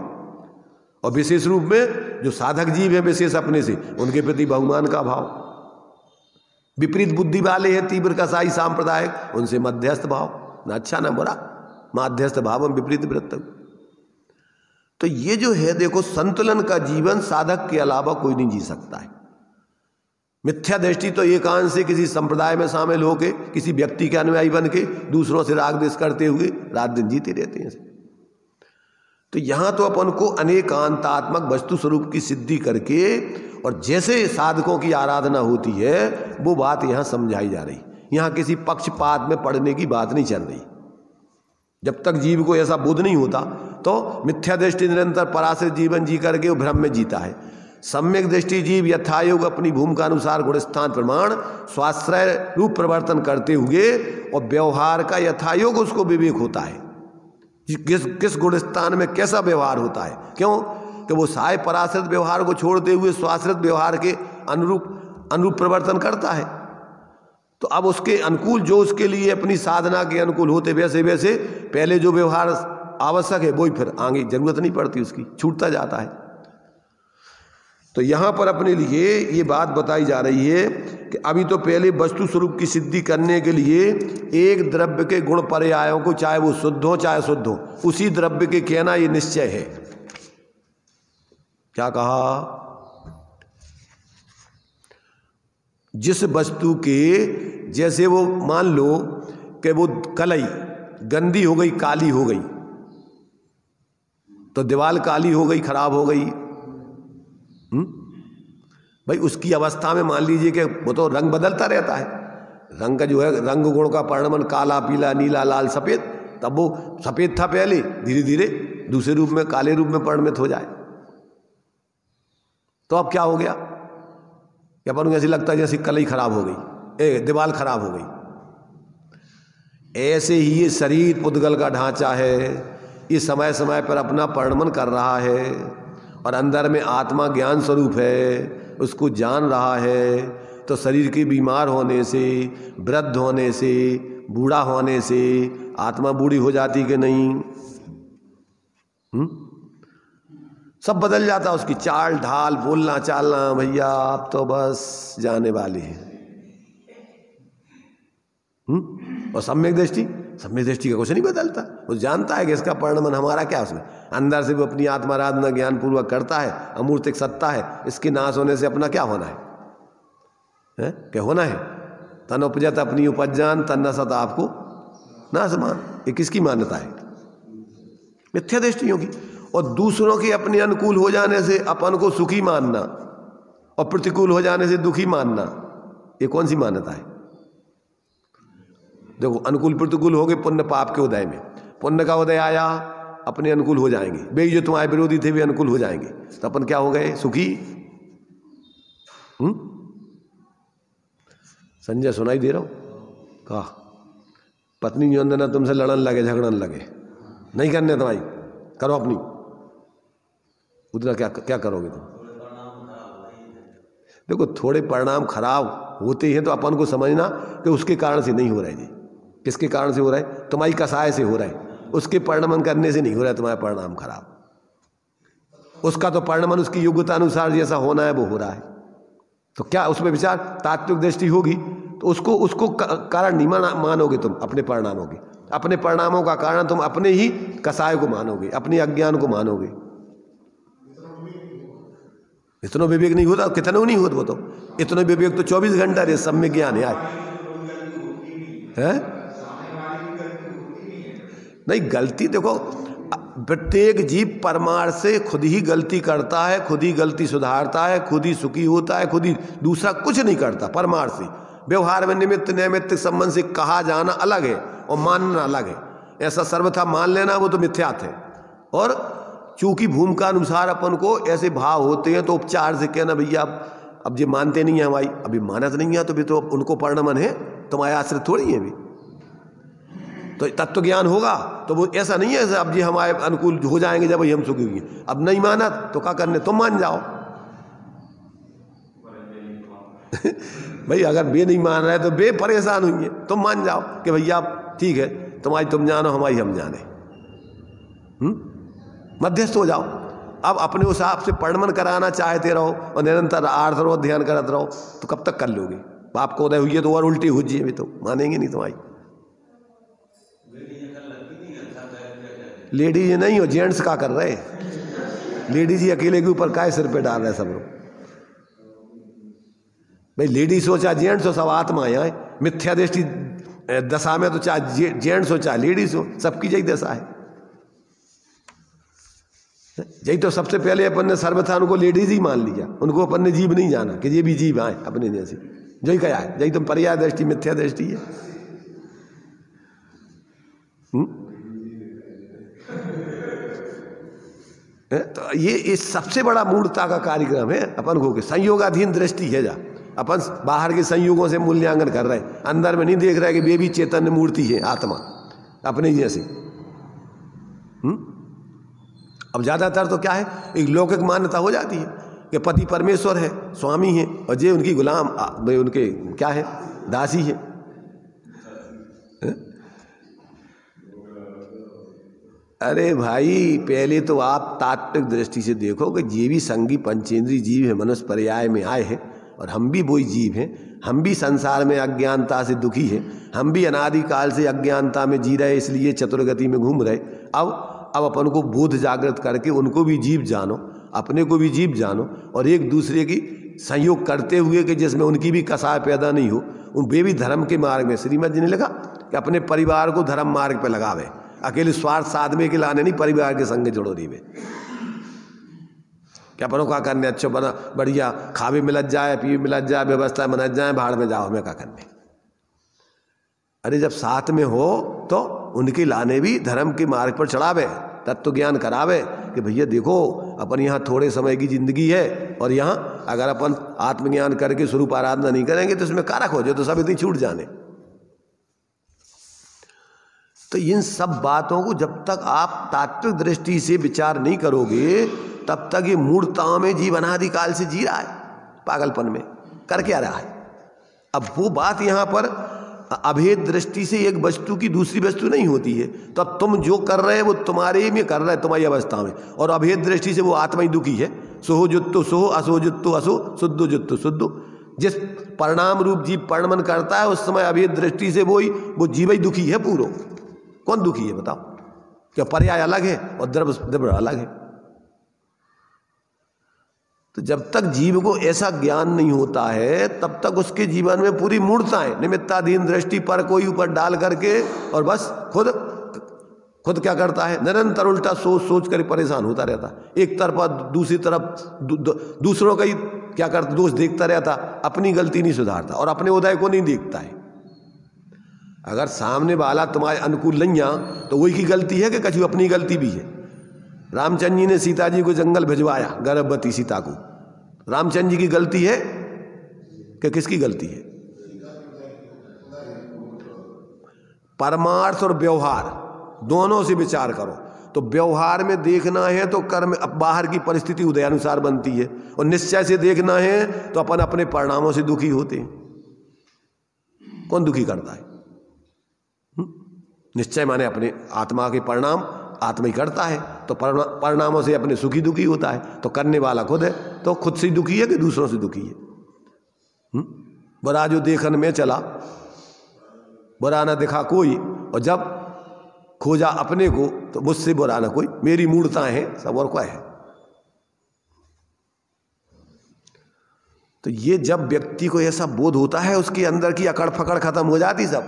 Speaker 1: और विशेष रूप में जो साधक जीव हैं विशेष अपने से, उनके प्रति बहुमान का भाव। विपरीत बुद्धि वाले हैं तीव्र कसाई सांप्रदायिक, उनसे मध्यस्थ भाव, ना अच्छा ना बुरा, माध्यस्थ भावम विपरीत वृत्तम। तो ये जो है देखो, संतुलन का जीवन साधक के अलावा कोई नहीं जी सकता है। मिथ्या दृष्टि तो एकांत से किसी संप्रदाय में शामिल होके, किसी व्यक्ति के अनुयायी बन के, दूसरों से राग द्वेष करते हुए रात दिन जीते रहते हैं। तो यहाँ तो अपन को अनेकांतात्मक वस्तु स्वरूप की सिद्धि करके और जैसे साधकों की आराधना होती है वो बात यहाँ समझाई जा रही। यहाँ किसी पक्षपात में पड़ने की बात नहीं चल रही। जब तक जीव को ऐसा बोध नहीं होता तो मिथ्या दृष्टि निरंतर पराश्रित जीवन जी करके वो भ्रम में जीता है। सम्यक दृष्टि जीव यथायोग अपनी भूमिका अनुसार गुणस्थान प्रमाण स्वाश्रय रूप परिवर्तन करते हुए और व्यवहार का यथायोग उसको विवेक होता है, किस गुणस्थान में कैसा व्यवहार होता है। क्यों कि वो साय पराश्रित व्यवहार को छोड़ते हुए स्वाश्रित व्यवहार के अनुरूप परिवर्तन करता है। तो अब उसके अनुकूल जो उसके लिए अपनी साधना के अनुकूल होते वैसे वैसे पहले जो व्यवहार आवश्यक है वही फिर आगे जरूरत नहीं पड़ती, उसकी छूटता जाता है। तो यहाँ पर अपने लिए ये बात बताई जा रही है कि अभी तो पहले वस्तु स्वरूप की सिद्धि करने के लिए एक द्रव्य के गुण पर्यायों को, चाहे वो शुद्ध हो चाहे शुद्ध हो, उसी द्रव्य के कहना ये निश्चय है। क्या कहा? जिस वस्तु के, जैसे वो मान लो कि वो कलई गंदी हो गई, काली हो गई, तो दीवार काली हो गई, खराब हो गई, भाई उसकी अवस्था में मान लीजिए कि वो तो रंग बदलता रहता है, रंग का जो है रंग गुण का परिणमन काला पीला नीला लाल सफेद, तब वो सफेद था पहले, धीरे धीरे दूसरे रूप में काले रूप में परिणमित हो जाए। तो अब क्या हो गया कि अपन को ऐसे लगता है जैसे कलई खराब हो गई, दीवार खराब हो गई। ऐसे ही ये शरीर पुद्गल का ढांचा है, ये समय समय पर अपना परिणमन कर रहा है और अंदर में आत्मा ज्ञान स्वरूप है, उसको जान रहा है। तो शरीर के बीमार होने से, वृद्ध होने से, बूढ़ा होने से आत्मा बूढ़ी हो जाती कि नहीं? सब बदल जाता, उसकी चाल ढाल, बोलना चालना, भैया आप तो बस जाने वाले हैं। और सम्यक दृष्टि का कुछ नहीं बदलता, वो जानता है कि इसका परिणमन हमारा क्या, उसमें अंदर से वो अपनी आत्माराधना ज्ञान पूर्वक करता है, अमूर्तिक सत्ता है, इसके नाश होने से अपना क्या होना है? क्या होना है? तन उपजत अपनी उपजान तन नसत आपको नासमान। ये किसकी मान्यता है? मिथ्या दृष्टियों की। और दूसरों के अपने अनुकूल हो जाने से अपन को सुखी मानना और प्रतिकूल हो जाने से दुखी मानना, ये कौन सी मान्यता है? देखो, अनुकूल प्रतिकूल हो गए पुण्य पाप के उदय में। पुण्य का उदय आया, अपने अनुकूल हो जाएंगे, वे जो तुम्हारे विरोधी थे वे अनुकूल हो जाएंगे, तो अपन क्या हो गए? सुखी। संजय सुनाई दे रहा हूं? कहा पत्नी निवंदना तुमसे लड़न लगे, झगड़न लगे, नहीं करने तुम्हारी, करो अपनी। उतना क्या क्या करोगे तुम? देखो थोड़े परिणाम खराब होते हैं तो अपन को समझना कि उसके कारण से नहीं हो रहा है जी। किसके कारण से हो रहा है? तुम्हारी कसाय से हो रहा है, उसके परिणमन करने से नहीं हो रहा है तुम्हारा परिणाम खराब। उसका तो परिणमन उसकी योग्यता अनुसार जैसा होना है वो हो रहा है। तो क्या उसमें विचार तात्विक दृष्टि होगी तो उसको कारण नहीं मानोगे तुम अपने परिणामों के। अपने परिणामों का कारण तुम अपने ही कसाय को मानोगे, अपने अज्ञान को मानोगे। इतना विवेक नहीं होता, कितना नहीं होता वो तो। इतना विवेक तो 24 घंटा रे सब में ज्ञान है। नहीं, गलती देखो, प्रत्येक जीव परमार्थ से खुद ही गलती करता है, खुद ही गलती सुधारता है, खुद ही सुखी होता है, खुद ही, दूसरा कुछ नहीं करता परमार्थ से। व्यवहार में निमित्त नैमित्तिक संबंध से कहा जाना अलग है और मानना अलग है। ऐसा सर्वथा मान लेना वो तो मिथ्यात्व है। और चूंकि भूमिका अनुसार अपन को ऐसे भाव होते हैं तो उपचार से कहना भैया अब ये मानते नहीं है हमारी, अभी मानत नहीं है तो भी तो उनको परिणमन है, तुम्हारे आश्रित थोड़ी है अभी। तो तत्व ज्ञान होगा तो वो ऐसा नहीं है अब जी हमारे अनुकूल हो जाएंगे जब हम सुखी होंगे। अब नहीं माना तो क्या करने, तुम मान जाओ। भाई अगर बे नहीं मान रहे तो बे परेशान होंगे, तुम मान जाओ कि भैया ठीक है तुम्हारी तुम जानो, हमारी हम जाने। मध्यस्थ हो जाओ। अब अपने हिसाब से परिणमन कराना चाहते रहो और निरंतर आर्थ रहो, ध्यान करते रहो तो कब तक कर लोगे? बाप को उदय हुई है तो और उल्टी हो जाइए, तो मानेंगे नहीं तुम्हारी। लेडीज नहीं हो, जेंट्स का कर रहे? लेडीज ही अकेले के ऊपर काय सिर पे डाल रहे सब लोग? भाई लेडीज हो चाहे जेंट्स हो, सब आत्माएं हैं। मिथ्या दृष्टि दशा में तो चाहे जेंट्स हो चाहे लेडीज हो, सबकी यही दशा है। यही तो सबसे पहले अपन ने सर्वथा उनको लेडीज ही मान लिया, उनको अपन ने जीव नहीं जाना कि ये भी जीव आए अपने जैसे। यही क्या है, यही तुम पर्याय दृष्टि मिथ्या दृष्टि है। तो ये सबसे बड़ा मूर्खता का कार्यक्रम है अपन को। संयोगाधीन दृष्टि है, जा अपन बाहर के संयोगों से मूल्यांकन कर रहे हैं, अंदर में नहीं देख रहे कि वे भी चैतन्य मूर्ति है, आत्मा अपने जैसे। अब ज्यादातर तो क्या है, एक लौकिक मान्यता हो जाती है कि पति परमेश्वर है, स्वामी है, और जे उनकी गुलाम उनके क्या है, दासी है। अरे भाई पहले तो आप तात्विक दृष्टि से देखो कि ये भी संगी पंचेंद्रीय जीव है, मनुष्य पर्याय में आए हैं, और हम भी वही जीव हैं। हम भी संसार में अज्ञानता से दुखी हैं, हम भी अनादिकाल से अज्ञानता में जी रहे, इसलिए चतुर्गति में घूम रहे। अब अपन को बोध जागृत करके उनको भी जीव जानो, अपने को भी जीव जानो, और एक दूसरे की संयोग करते हुए कि जिसमें उनकी भी कसाय पैदा नहीं हो, वे भी धर्म के मार्ग में। श्रीमद जी ने लिखा कि अपने परिवार को धर्म मार्ग पर लगावे, अकेले स्वार्थ साधने के लाने नहीं, परिवार के संग जोड़ो दी में। क्या पनो क्या करने, अच्छा बना बढ़िया खावे मिलत जाए, पीवे मिलत जाए, व्यवस्था मनत जाए, भाड़ में जाओ, हमें क्या करने। अरे जब साथ में हो तो उनके लाने भी धर्म के मार्ग पर चढ़ावे, तत्व ज्ञान करावे कि भैया देखो अपन यहाँ थोड़े समय की जिंदगी है, और यहाँ अगर अपन आत्मज्ञान करके स्वरूप आराधना नहीं करेंगे तो इसमें कारक हो जाए, तो सब इतनी छूट जाने। तो इन सब बातों को जब तक आप तात्विक दृष्टि से विचार नहीं करोगे तब तक ये मूर्खताओं में जीव अनादिकाल से जी रहा है, पागलपन में कर क्या रहा है। अब वो बात यहाँ पर अभेद दृष्टि से एक वस्तु की दूसरी वस्तु नहीं होती है, तो अब तुम जो कर रहे हैं वो तुम्हारे में कर रहे हैं, तुम्हारी अवस्था में, और अभेद दृष्टि से वो आत्मा ही दुखी है। सोहो जुत्तो सोहो, असो जुत्तो असो, शुद्धो जुत्तो शुद्धो। जिस परिणाम रूप जीव परिणमन करता है उस समय अभेद दृष्टि से वो जीव ही दुखी है पूरो। कौन दुखी है बताओ? क्या पर्याय अलग है और द्रव्य अलग है? तो जब तक जीव को ऐसा ज्ञान नहीं होता है तब तक उसके जीवन में पूरी मूर्खता है, निमित्ताधीन दृष्टि पर कोई ऊपर डाल करके, और बस खुद क्या करता है, निरंतर उल्टा सोच सोच कर परेशान होता रहता। एक तरफा दूसरी तरफ दूसरों का ही क्या करता, दोष देखता रहता, अपनी गलती नहीं सुधारता और अपने उदय को नहीं देखता है। अगर सामने वाला तुम्हारे अनुकूल नहीं आ तो वही की गलती है कि कछु अपनी गलती भी है। रामचंद्र जी ने सीता जी को जंगल भिजवाया, गर्भवती सीता को। रामचंद्र जी की गलती है कि किसकी गलती है? परमार्थ और व्यवहार दोनों से विचार करो। तो व्यवहार में देखना है तो कर्म बाहर की परिस्थिति उदय अनुसार बनती है, और निश्चय से देखना है तो अपन अपने परिणामों से दुखी होते हैं। कौन दुखी करता है? निश्चय माने अपने आत्मा के परिणाम आत्मा ही करता है, तो परिणामों से अपने सुखी दुखी होता है। तो करने वाला खुद है, तो खुद से दुखी है कि दूसरों से दुखी है? बुरा जो देखन में चला, बुरा ना दिखा कोई, और जब खोजा अपने को तो मुझसे बुरा ना कोई, मेरी मूर्ताएं हैं सब और क्या है। तो ये जब व्यक्ति को ऐसा बोध होता है, उसके अंदर की अकड़ फकड़ खत्म हो जाती सब,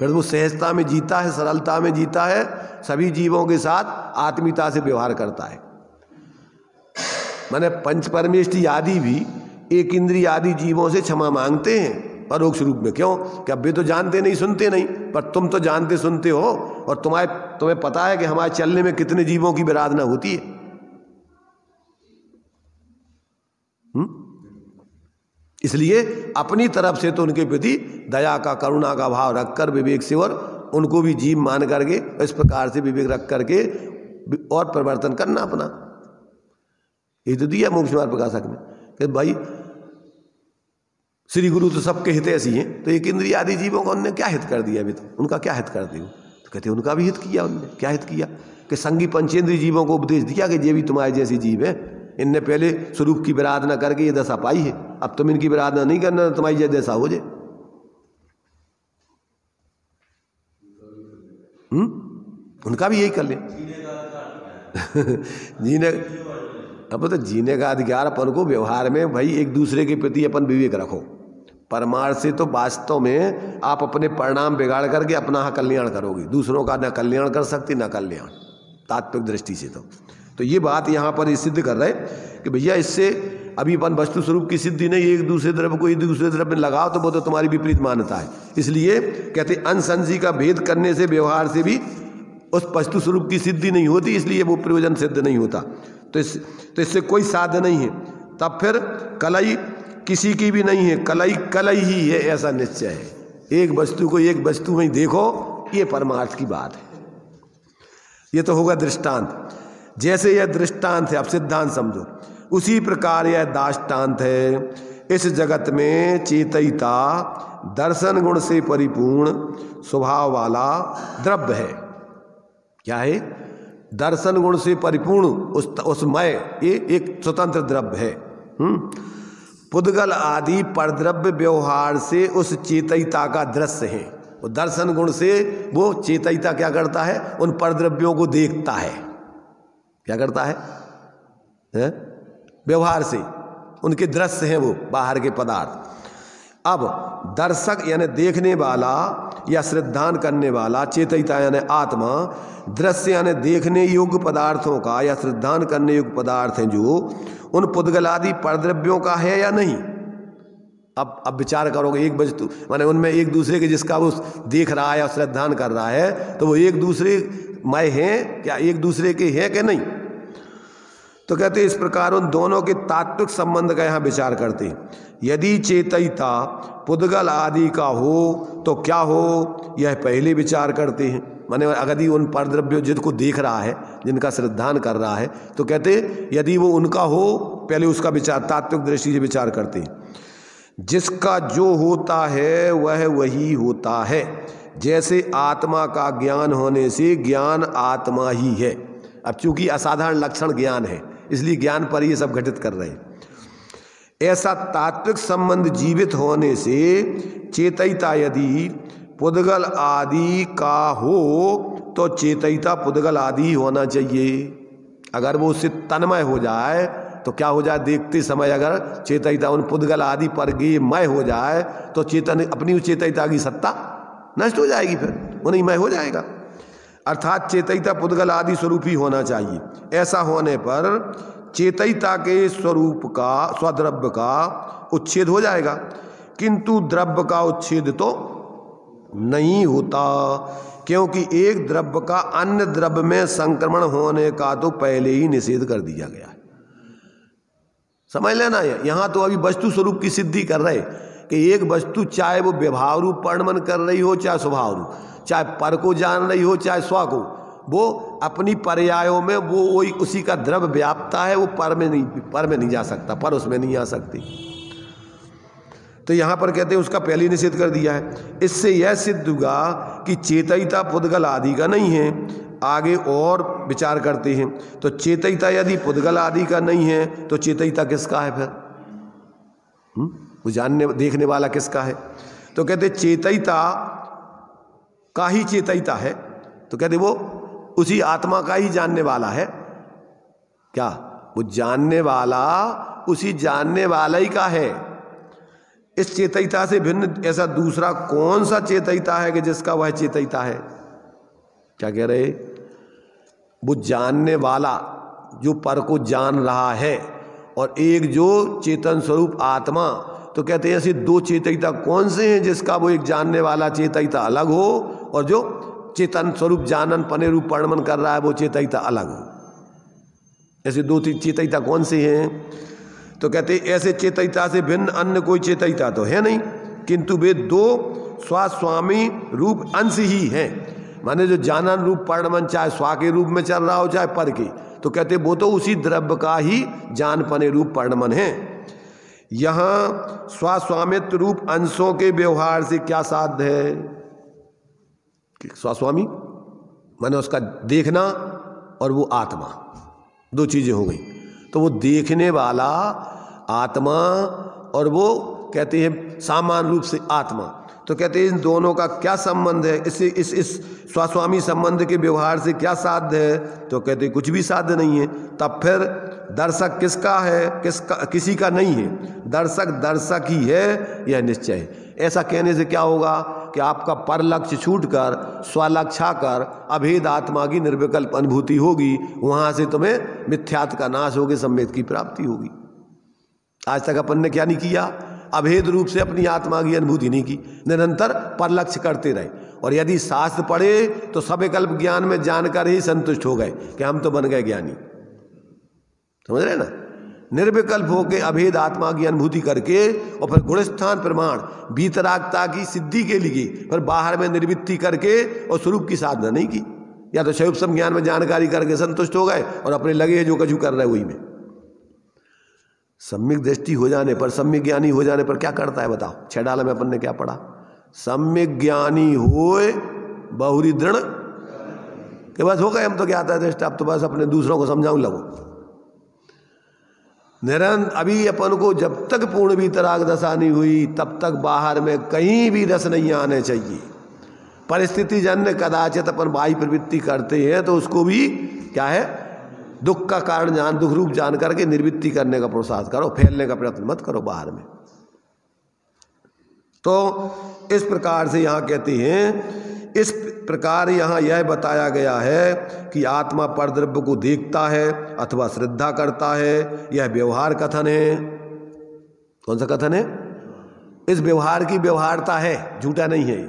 Speaker 1: फिर वो सहजता में जीता है, सरलता में जीता है, सभी जीवों के साथ आत्मीयता से व्यवहार करता है। माने पंच परमेष्टि आदि भी एक इंद्रिय आदि जीवों से क्षमा मांगते हैं परोक्ष रूप में। क्यों? कि अब वे तो जानते नहीं सुनते नहीं, पर तुम तो जानते सुनते हो, और तुम्हें पता है कि हमारे चलने में कितने जीवों की विराधना होती है। इसलिए अपनी तरफ से तो उनके प्रति दया का, करुणा का भाव रखकर विवेक से, और उनको भी जीव मान करके इस प्रकार से विवेक रख करके और परिवर्तन करना अपना। ये तो दिया मोक्ष मार्ग प्रकाशक में कि भाई श्री गुरु तो सबके हित ऐसी हैं, तो एक इंद्रिय आदि जीवों को उन्होंने क्या हित कर दिया? अभी तो उनका क्या हित कर दिया? तो कहते उनका भी हित किया। उन्होंने क्या हित किया? कि संगी पंचेंद्रिय जीवों को उपदेश दिया कि ये भी तुम्हारे जैसी जीव है, इनने पहले स्वरूप की विराधना करके ये दशा पाई है, अब तुम इनकी विराधना नहीं करना, तुम्हारी ये दशा हो जाए। उनका भी यही कर ले। जीने अब तो जीने का अधिकार अपन को व्यवहार में भाई एक दूसरे के प्रति अपन विवेक रखो। परमार्थ से तो वास्तव में आप अपने परिणाम बिगाड़ करके अपना कल्याण करोगे, दूसरों का न कल्याण कर सकते न कल्याण, तात्विक दृष्टि से। तो ये बात यहाँ पर सिद्ध कर रहे कि भैया इससे अभी अपन वस्तु स्वरूप की सिद्धि नहीं, एक दूसरे द्रव्य को एक दूसरे द्रव्य में लगाओ तो वो तो तुम्हारी विपरीत मान्यता है। इसलिए कहते अंश का भेद करने से व्यवहार से भी उस वस्तु स्वरूप की सिद्धि नहीं होती, इसलिए वो प्रयोजन सिद्ध नहीं होता। तो इससे कोई साध्य नहीं है। तब फिर कलई किसी की भी नहीं है, कलई ही है, ऐसा निश्चय है। एक वस्तु को एक वस्तु में देखो, ये परमार्थ की बात है। ये तो होगा दृष्टांत। जैसे यह दृष्टांत है, अब सिद्धांत समझो, उसी प्रकार यह दाष्टांत है। इस जगत में चेतयिता दर्शन गुण से परिपूर्ण स्वभाव वाला द्रव्य है। क्या है? दर्शन गुण से परिपूर्ण उसमय ये एक स्वतंत्र द्रव्य है। पुद्गल आदि परद्रव्य व्यवहार से उस चेतयिता का दृश्य है। वो दर्शन गुण से वो चेतयिता क्या करता है? उन परद्रव्यों को देखता है। क्या करता है? व्यवहार से उनके दृश्य हैं वो बाहर के पदार्थ। अब दर्शक यानी देखने वाला या श्रद्धान करने वाला, चेतयिता यानी आत्मा, दृश्य यानी देखने योग्य पदार्थों का या श्रद्धान करने योग्य पदार्थ हैं जो उन पुद्गलादि परद्रव्यों का है या नहीं। अब विचार करोगे, एक वस्तु माने उनमें एक दूसरे के जिसका वो देख रहा है और श्रद्धान कर रहा है, तो वो एक दूसरे मय हैं क्या? एक दूसरे के हैं कि नहीं? तो कहते इस प्रकार उन दोनों के तात्विक संबंध का यहाँ विचार करते हैं। यदि चेतयिता पुद्गल आदि का हो तो क्या हो, यह पहले विचार करते हैं। माने अगर उन परद्रव्यों जिनको देख रहा है, जिनका श्रद्धान कर रहा है, तो कहते यदि वो उनका हो, पहले उसका विचार तात्विक दृष्टि से विचार करते हैं। जिसका जो होता है वह वही होता है। जैसे आत्मा का ज्ञान होने से ज्ञान आत्मा ही है। अब चूंकि असाधारण लक्षण ज्ञान है, इसलिए ज्ञान पर ये सब घटित कर रहे हैं। ऐसा तात्विक संबंध जीवित होने से चेतयिता यदि पुद्गल आदि का हो तो चेतयिता पुद्गल आदि होना चाहिए। अगर वो उससे तन्मय हो जाए तो क्या हो जाए? देखते समय अगर चेतयिता उन पुद्गल आदि पर मय हो जाए तो चेतन अपनी उस चेतयिता की सत्ता नष्ट हो जाएगी, फिर वो नहीं मय हो जाएगा। अर्थात चेतयिता पुद्गल आदि स्वरूप ही होना चाहिए। ऐसा होने पर चेतयिता के स्वरूप का, स्वद्रव्य का उच्छेद हो जाएगा, किंतु द्रव्य का उच्छेद तो नहीं होता, क्योंकि एक द्रव्य का अन्य द्रव्य में संक्रमण होने का तो पहले ही निषेध कर दिया गया है। समझ लेना, यहाँ तो अभी वस्तु स्वरूप की सिद्धि कर रहे कि एक वस्तु चाहे वो व्यवहार रूप वर्णन कर रही हो, चाहे स्वभाव रूप, चाहे पर को जान रही हो, चाहे स्व को, वो अपनी पर्यायों में वो वही उसी का द्रव्य व्यापता है, वो पर में नहीं जा सकता, पर उसमें नहीं आ सकती। तो यहाँ पर कहते हैं उसका पहले निषेध कर दिया है। इससे यह सिद्ध हुआ कि चेतयिता पुद्गल आदि का नहीं है। आगे और विचार करते हैं, तो चेतयिता यदि पुद्गल आदि का नहीं है तो चेतयिता किसका है फिर? वो जानने देखने वाला किसका है? तो कहते चेतयिता का ही चेतयिता है, तो कहते वो उसी आत्मा का ही जानने वाला है। क्या वो जानने वाला उसी जानने वाला ही का है? इस चेतयिता से भिन्न ऐसा दूसरा कौन सा चेतयिता है कि जिसका वह चेतयिता है? क्या कह रहे? वो जानने वाला जो पर को जान रहा है और एक जो चेतन स्वरूप आत्मा, तो कहते हैं ऐसे दो चेतयिता कौन से हैं जिसका वो एक जानने वाला चेतयिता अलग हो और जो चेतन स्वरूप जानन पने रूप परिणमन कर रहा है वो चेतयिता अलग हो? ऐसे दो तीन चेतयिता कौन से हैं? तो कहते ऐसे चेतयिता से भिन्न अन्य कोई चेतयिता तो है नहीं, किंतु वे दो स्वास्वामी रूप अंश ही हैं। माने जो जानन रूप परिणमन चाहे स्वा के रूप में चल रहा हो चाहे पर के, तो कहते वो तो उसी द्रव्य का ही जानपने रूप परिणमन है। यहाँ स्वास्वामित्व रूप अंशों के व्यवहार से क्या साध्य है? स्वास्वामी माने उसका देखना और वो आत्मा, दो चीजें हो गई। तो वो देखने वाला आत्मा और वो कहते हैं सामान्य रूप से आत्मा, तो कहते हैं इन दोनों का क्या संबंध है? इससे इस स्वास्वामी संबंध के व्यवहार से क्या साध्य है? तो कहते कुछ भी साध्य नहीं है। तब फिर दर्शक किसका है? किसी का नहीं है। दर्शक ही है, यह निश्चय है। ऐसा कहने से क्या होगा कि आपका पर लक्ष्य छूटकर स्वलक्ष्य कर अभेद आत्मा की निर्विकल्प अनुभूति होगी, वहां से तुम्हें मिथ्यात्व का नाश होगी, सम्यक की प्राप्ति होगी। आज तक अपन ने क्या नहीं किया? अभेद रूप से अपनी आत्मा की अनुभूति नहीं की, निरंतर पर लक्ष्य करते रहे। और यदि शास्त्र पढ़े तो सविकल्प ज्ञान में जानकर ही संतुष्ट हो गए कि हम तो बन गए ज्ञानी। समझ रहे ना? निर्विकल्प होकर अभेद आत्मा की अनुभूति करके और फिर गुणस्थान प्रमाण वीतरागता की सिद्धि के लिए फिर बाहर में निर्वृत्ति करके और स्वरूप की साधना नहीं की। या तो शैव ज्ञान में जानकारी करके संतुष्ट हो गए और अपने लगे जो कछु कर रहे वही में। सम्यक दृष्टि हो जाने पर, सम्यक ज्ञानी हो जाने पर क्या करता है बताओ? 6 डाला में अपन ने क्या पढ़ा? सम्यक ज्ञानी होए बहुरी दृढ़ के बस हो गए हम तो क्या आता है दृष्टि, अब तो बस अपने दूसरों को समझाऊं लगो। निरंतर अभी अपन को जब तक पूर्ण वीतराग दशा नहीं हुई तब तक बाहर में कहीं भी रस नहीं आने चाहिए। परिस्थिति जन्य कदाचित अपन बाह्य प्रवृत्ति करते हैं तो उसको भी क्या है, दुख का कारण जान, दुख रूप जान करके निर्वृत्ति करने का पुरुषार्थ करो, फैलने का प्रयत्न मत करो बाहर में। तो इस प्रकार से यहाँ कहते हैं, इस प्रकार यहाँ यह बताया गया है कि आत्मा परद्रव्य को देखता है अथवा श्रद्धा करता है, यह व्यवहार कथन है। कौन सा कथन है? इस व्यवहार की व्यवहारता है, झूठा नहीं है,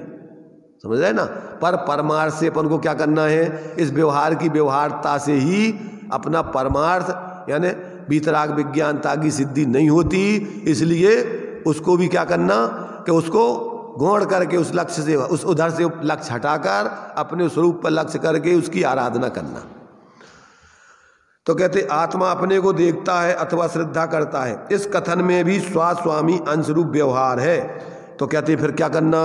Speaker 1: समझ रहे ना? पर परमार्थ से अपन को क्या करना है? इस व्यवहार की व्यवहारता से ही अपना परमार्थ यानी वीतराग विज्ञानता की सिद्धि नहीं होती। इसलिए उसको भी क्या करना कि उसको गौण करके उस लक्ष्य से, उस उधर से लक्ष्य हटाकर अपने स्वरूप पर लक्ष्य करके उसकी आराधना करना। तो कहते आत्मा अपने को देखता है अथवा श्रद्धा करता है, इस कथन में भी स्वास्वामी अंशरूप व्यवहार है। तो कहते फिर क्या करना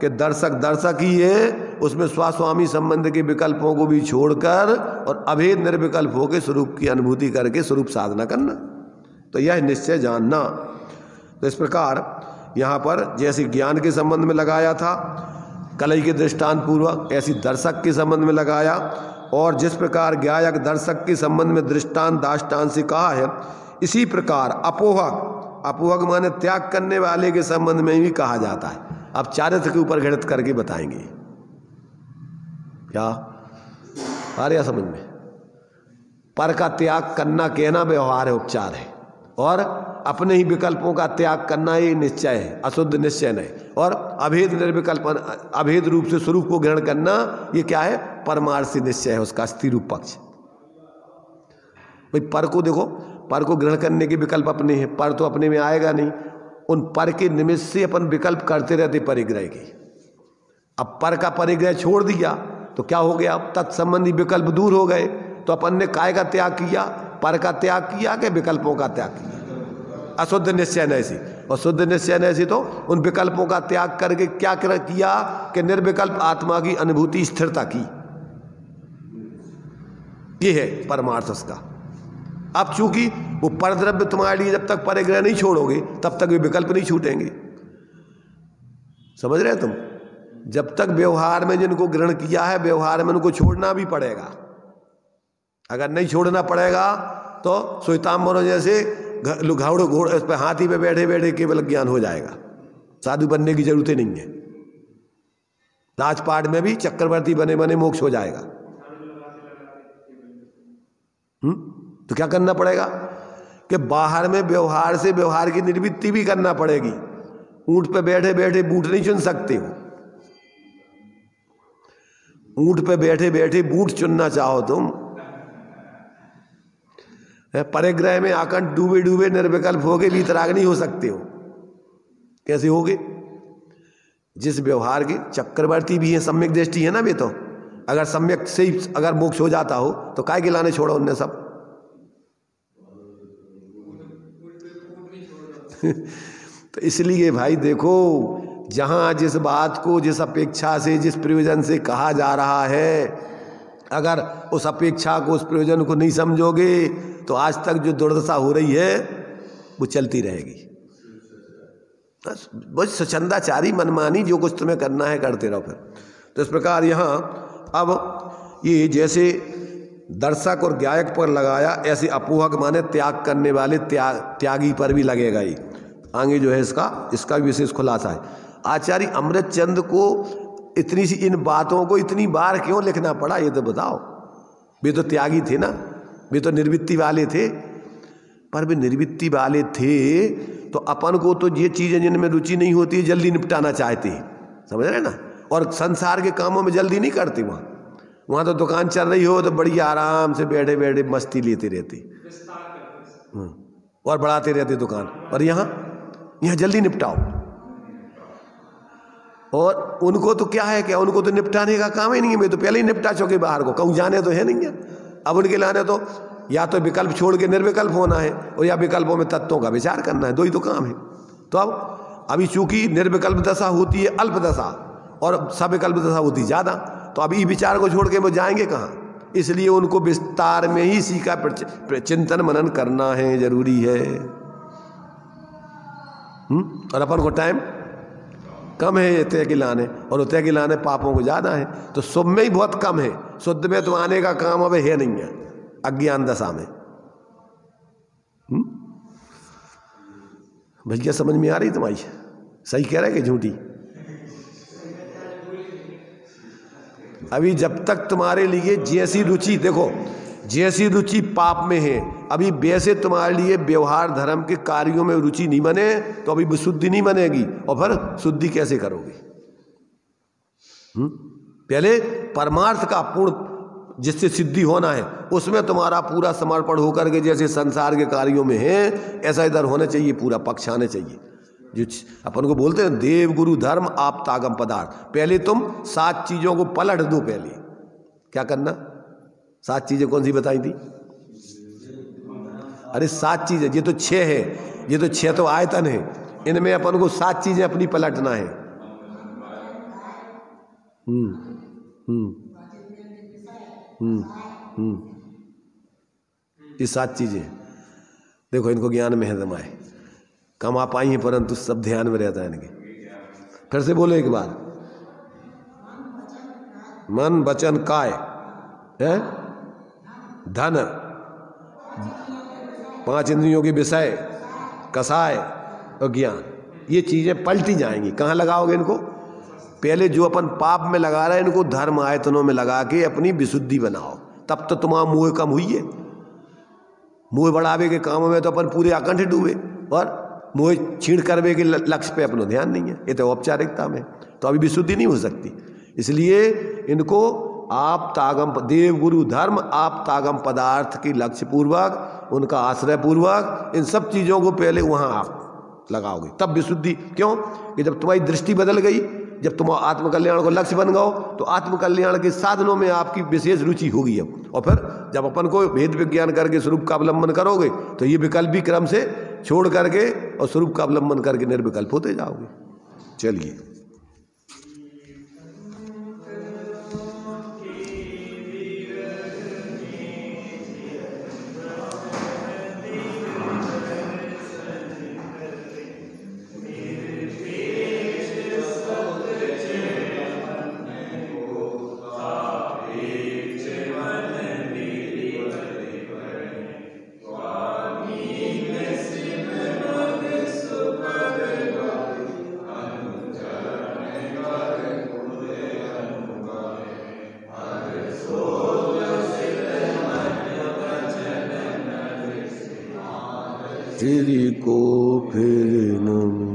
Speaker 1: कि दर्शक ही है, उसमें स्वास्वामी संबंध के विकल्पों को भी छोड़कर और अभेद निर्विकल्प होकर स्वरूप की अनुभूति करके स्वरूप साधना करना। तो यह निश्चय जानना। तो इस प्रकार यहाँ पर जैसे ज्ञान के संबंध में लगाया था कलई के दृष्टांत पूर्वक, ऐसी दर्शक के संबंध में लगाया। और जिस प्रकार ज्ञायक दर्शक के संबंध में दृष्टांत दाष्टांत से कहा है, इसी प्रकार अपोहक माने त्याग करने वाले के संबंध में भी कहा जाता है। अब चारित्र के ऊपर गणित करके बताएंगे। क्या आ रहा समझ में? पर का त्याग करना कहना व्यवहार है, उपचार है, और अपने ही विकल्पों का त्याग करना ही निश्चय है, अशुद्ध निश्चय नहीं। और अभेद निर्विकल्प अभेद रूप से स्वरूप को ग्रहण करना ये क्या है? परमार्थी निश्चय है, उसका स्थिर रूप पक्ष। भाई पर को देखो, पर को ग्रहण करने के विकल्प अपने हैं, पर तो अपने में आएगा नहीं। उन पर के निमित्त से अपन विकल्प करते रहते परिग्रह के। अब पर का परिग्रह छोड़ दिया तो क्या हो गया, तत्संबंधी विकल्प दूर हो गए। तो अपन ने काय का त्याग किया, पर का त्याग किया कि विकल्पों का त्याग किया? अशुद्ध निश्चय नैसी। और शुद्ध निश्चय नैसी तो उन विकल्पों का त्याग करके क्या किया कि निर्विकल्प आत्मा की अनुभूति स्थिरता की। ये है परमार्थ उसका। अब चूंकि वो परद्रव्य तुम्हारे लिए जब तक परिग्रह नहीं छोड़ोगे तब तक वे विकल्प नहीं छूटेंगे। समझ रहे तुम? जब तक व्यवहार में जिनको ग्रहण किया है व्यवहार में उनको छोड़ना भी पड़ेगा। अगर नहीं छोड़ना पड़ेगा तो सुइताम्बरों जैसे घोड़ इस पर हाथी पे बैठे बैठे केवल ज्ञान हो जाएगा, साधु बनने की जरूरत ही नहीं है। राजपाट में भी चक्रवर्ती बने बने मोक्ष हो जाएगा। तो क्या करना पड़ेगा कि बाहर में व्यवहार से व्यवहार की निर्वृत्ति भी करना पड़ेगी। ऊंट पे बैठे बैठे बूट नहीं चुन सकते हो। ऊंट पे बैठे बैठे बूट चुनना चाहो तुम, परिग्रह में आकंठ डूबे डूबे निर्विकल्प होगे वीतराग नहीं हो सकते हो। कैसे होगे? जिस व्यवहार के चक्रवर्ती भी है, सम्यक दृष्टि है ना वे तो। अगर सम्यक से ही अगर मोक्ष हो जाता हो तो काय के लाने छोड़ो उनने सब। तो इसलिए भाई देखो, जहां जिस बात को जिस अपेक्षा से जिस प्रयोजन से कहा जा रहा है, अगर उस अपेक्षा को उस प्रयोजन को नहीं समझोगे तो आज तक जो दुर्दशा हो रही है वो चलती रहेगी। बस स्वच्छंदाचारी मनमानी जो कुछ तुम्हें करना है करते रहो फिर। तो इस प्रकार यहाँ अब ये जैसे दर्शक और ज्ञायक पर लगाया, ऐसे अपोहक माने त्याग करने वाले त्यागी पर भी लगेगा ही। आगे जो है इसका भी विशेष खुलासा है। आचार्य अमृतचंद को इतनी सी इन बातों को इतनी बार क्यों लिखना पड़ा ये तो बताओ। वे तो त्यागी थे ना, वे तो निर्वृत्ति वाले थे। पर वे निर्वृत्ति वाले थे तो अपन को तो ये चीज़ें जिनमें रुचि नहीं होती जल्दी निपटाना चाहते हैं, समझ रहे ना। और संसार के कामों में जल्दी नहीं करते। वहाँ तो दुकान चल रही हो तो बड़ी आराम से बैठे बैठे मस्ती लेते रहते और बढ़ाते रहते दुकान। और यहाँ जल्दी निपटाओ। और उनको तो क्या है, क्या उनको तो निपटाने का काम ही नहीं है। वे तो पहले ही निपटा चुके बाहर को, कहूँ जाने तो है नहीं है। अब उनके लाने तो या तो विकल्प छोड़ के निर्विकल्प होना है और या विकल्पों में तत्वों का विचार करना है, दो ही तो काम है। तो अब अभी चूंकि निर्विकल्प दशा होती है अल्प दशा और सविकल्प दशा होती ज़्यादा, तो अभी विचार को छोड़ के वो जाएंगे कहाँ। इसलिए उनको विस्तार में ही इसी का चिंतन मनन करना है, जरूरी है। और अपन को टाइम कम है तय के लाने, और तय के लाने पापों को ज़्यादा है। तो शुभ में ही बहुत कम है, शुद्ध में तो आने का काम अब है नहीं है अज्ञान दशा में। भैया समझ में आ रही तुम्हारी? सही कह रहे कि झूठी? अभी जब तक तुम्हारे लिए जैसी रुचि, देखो जैसी रुचि पाप में है, अभी वैसे तुम्हारे लिए व्यवहार धर्म के कार्यों में रुचि नहीं बने तो अभी विशुद्धि नहीं बनेगी। और फिर शुद्धि कैसे करोगे? पहले परमार्थ का पूर्ण जिससे सिद्धि होना है उसमें तुम्हारा पूरा समर्पण होकर के जैसे संसार के कार्यों में है ऐसा इधर होना चाहिए, पूरा पक्ष आने चाहिए। जो अपन को बोलते हैं देव गुरु धर्म आप्तागम पदार्थ, पहले तुम 7 चीजों को पलट दो। पहले क्या करना? 7 चीजें कौन सी बताई थी? अरे 7 चीजें, ये तो 6 है, ये तो 6 तो आयतन है, इनमें अपन को 7 चीजें अपनी पलटना है। ये 7 चीजें देखो, इनको ज्ञान में है दमाए, कम आ पाई हैं परंतु सब ध्यान में रहता है इनके। फिर से बोलो एक बार। मन वचन काय है, धन, 5 इंद्रियों के विषय, कसाय और ज्ञान, ये चीजें पलटी जाएंगी। कहाँ लगाओगे इनको? पहले जो अपन पाप में लगा रहे हैं इनको धर्म आयतनों में लगा के अपनी विशुद्धि बनाओ, तब तो तुम्हारा मोह कम हुई है। मोह बढ़ावे के कामों में तो अपन पूरे अकंठ डूबे और मोह छीण करवे के लक्ष्य पे अपना ध्यान नहीं है, ये तो औपचारिकता में, तो अभी विशुद्धि नहीं हो सकती। इसलिए इनको आप तागम देव गुरु धर्म आप तागम पदार्थ की लक्ष्य पूर्वक, उनका आश्रय पूर्वक, इन सब चीज़ों को पहले वहाँ आप लगाओगे तब विशुद्धि। क्यों कि जब तुम्हारी दृष्टि बदल गई जब तुम आत्मकल्याण को लक्ष्य बन गओ तो आत्मकल्याण के साधनों में आपकी विशेष रुचि होगी अब। और फिर जब अपन को भेद विज्ञान करके स्वरूप का अवलंबन करोगे तो ये विकल्पी क्रम से छोड़ करके और स्वरूप का अवलंबन करके निर्विकल्प होते जाओगे। चलिए, तेरी को फिर न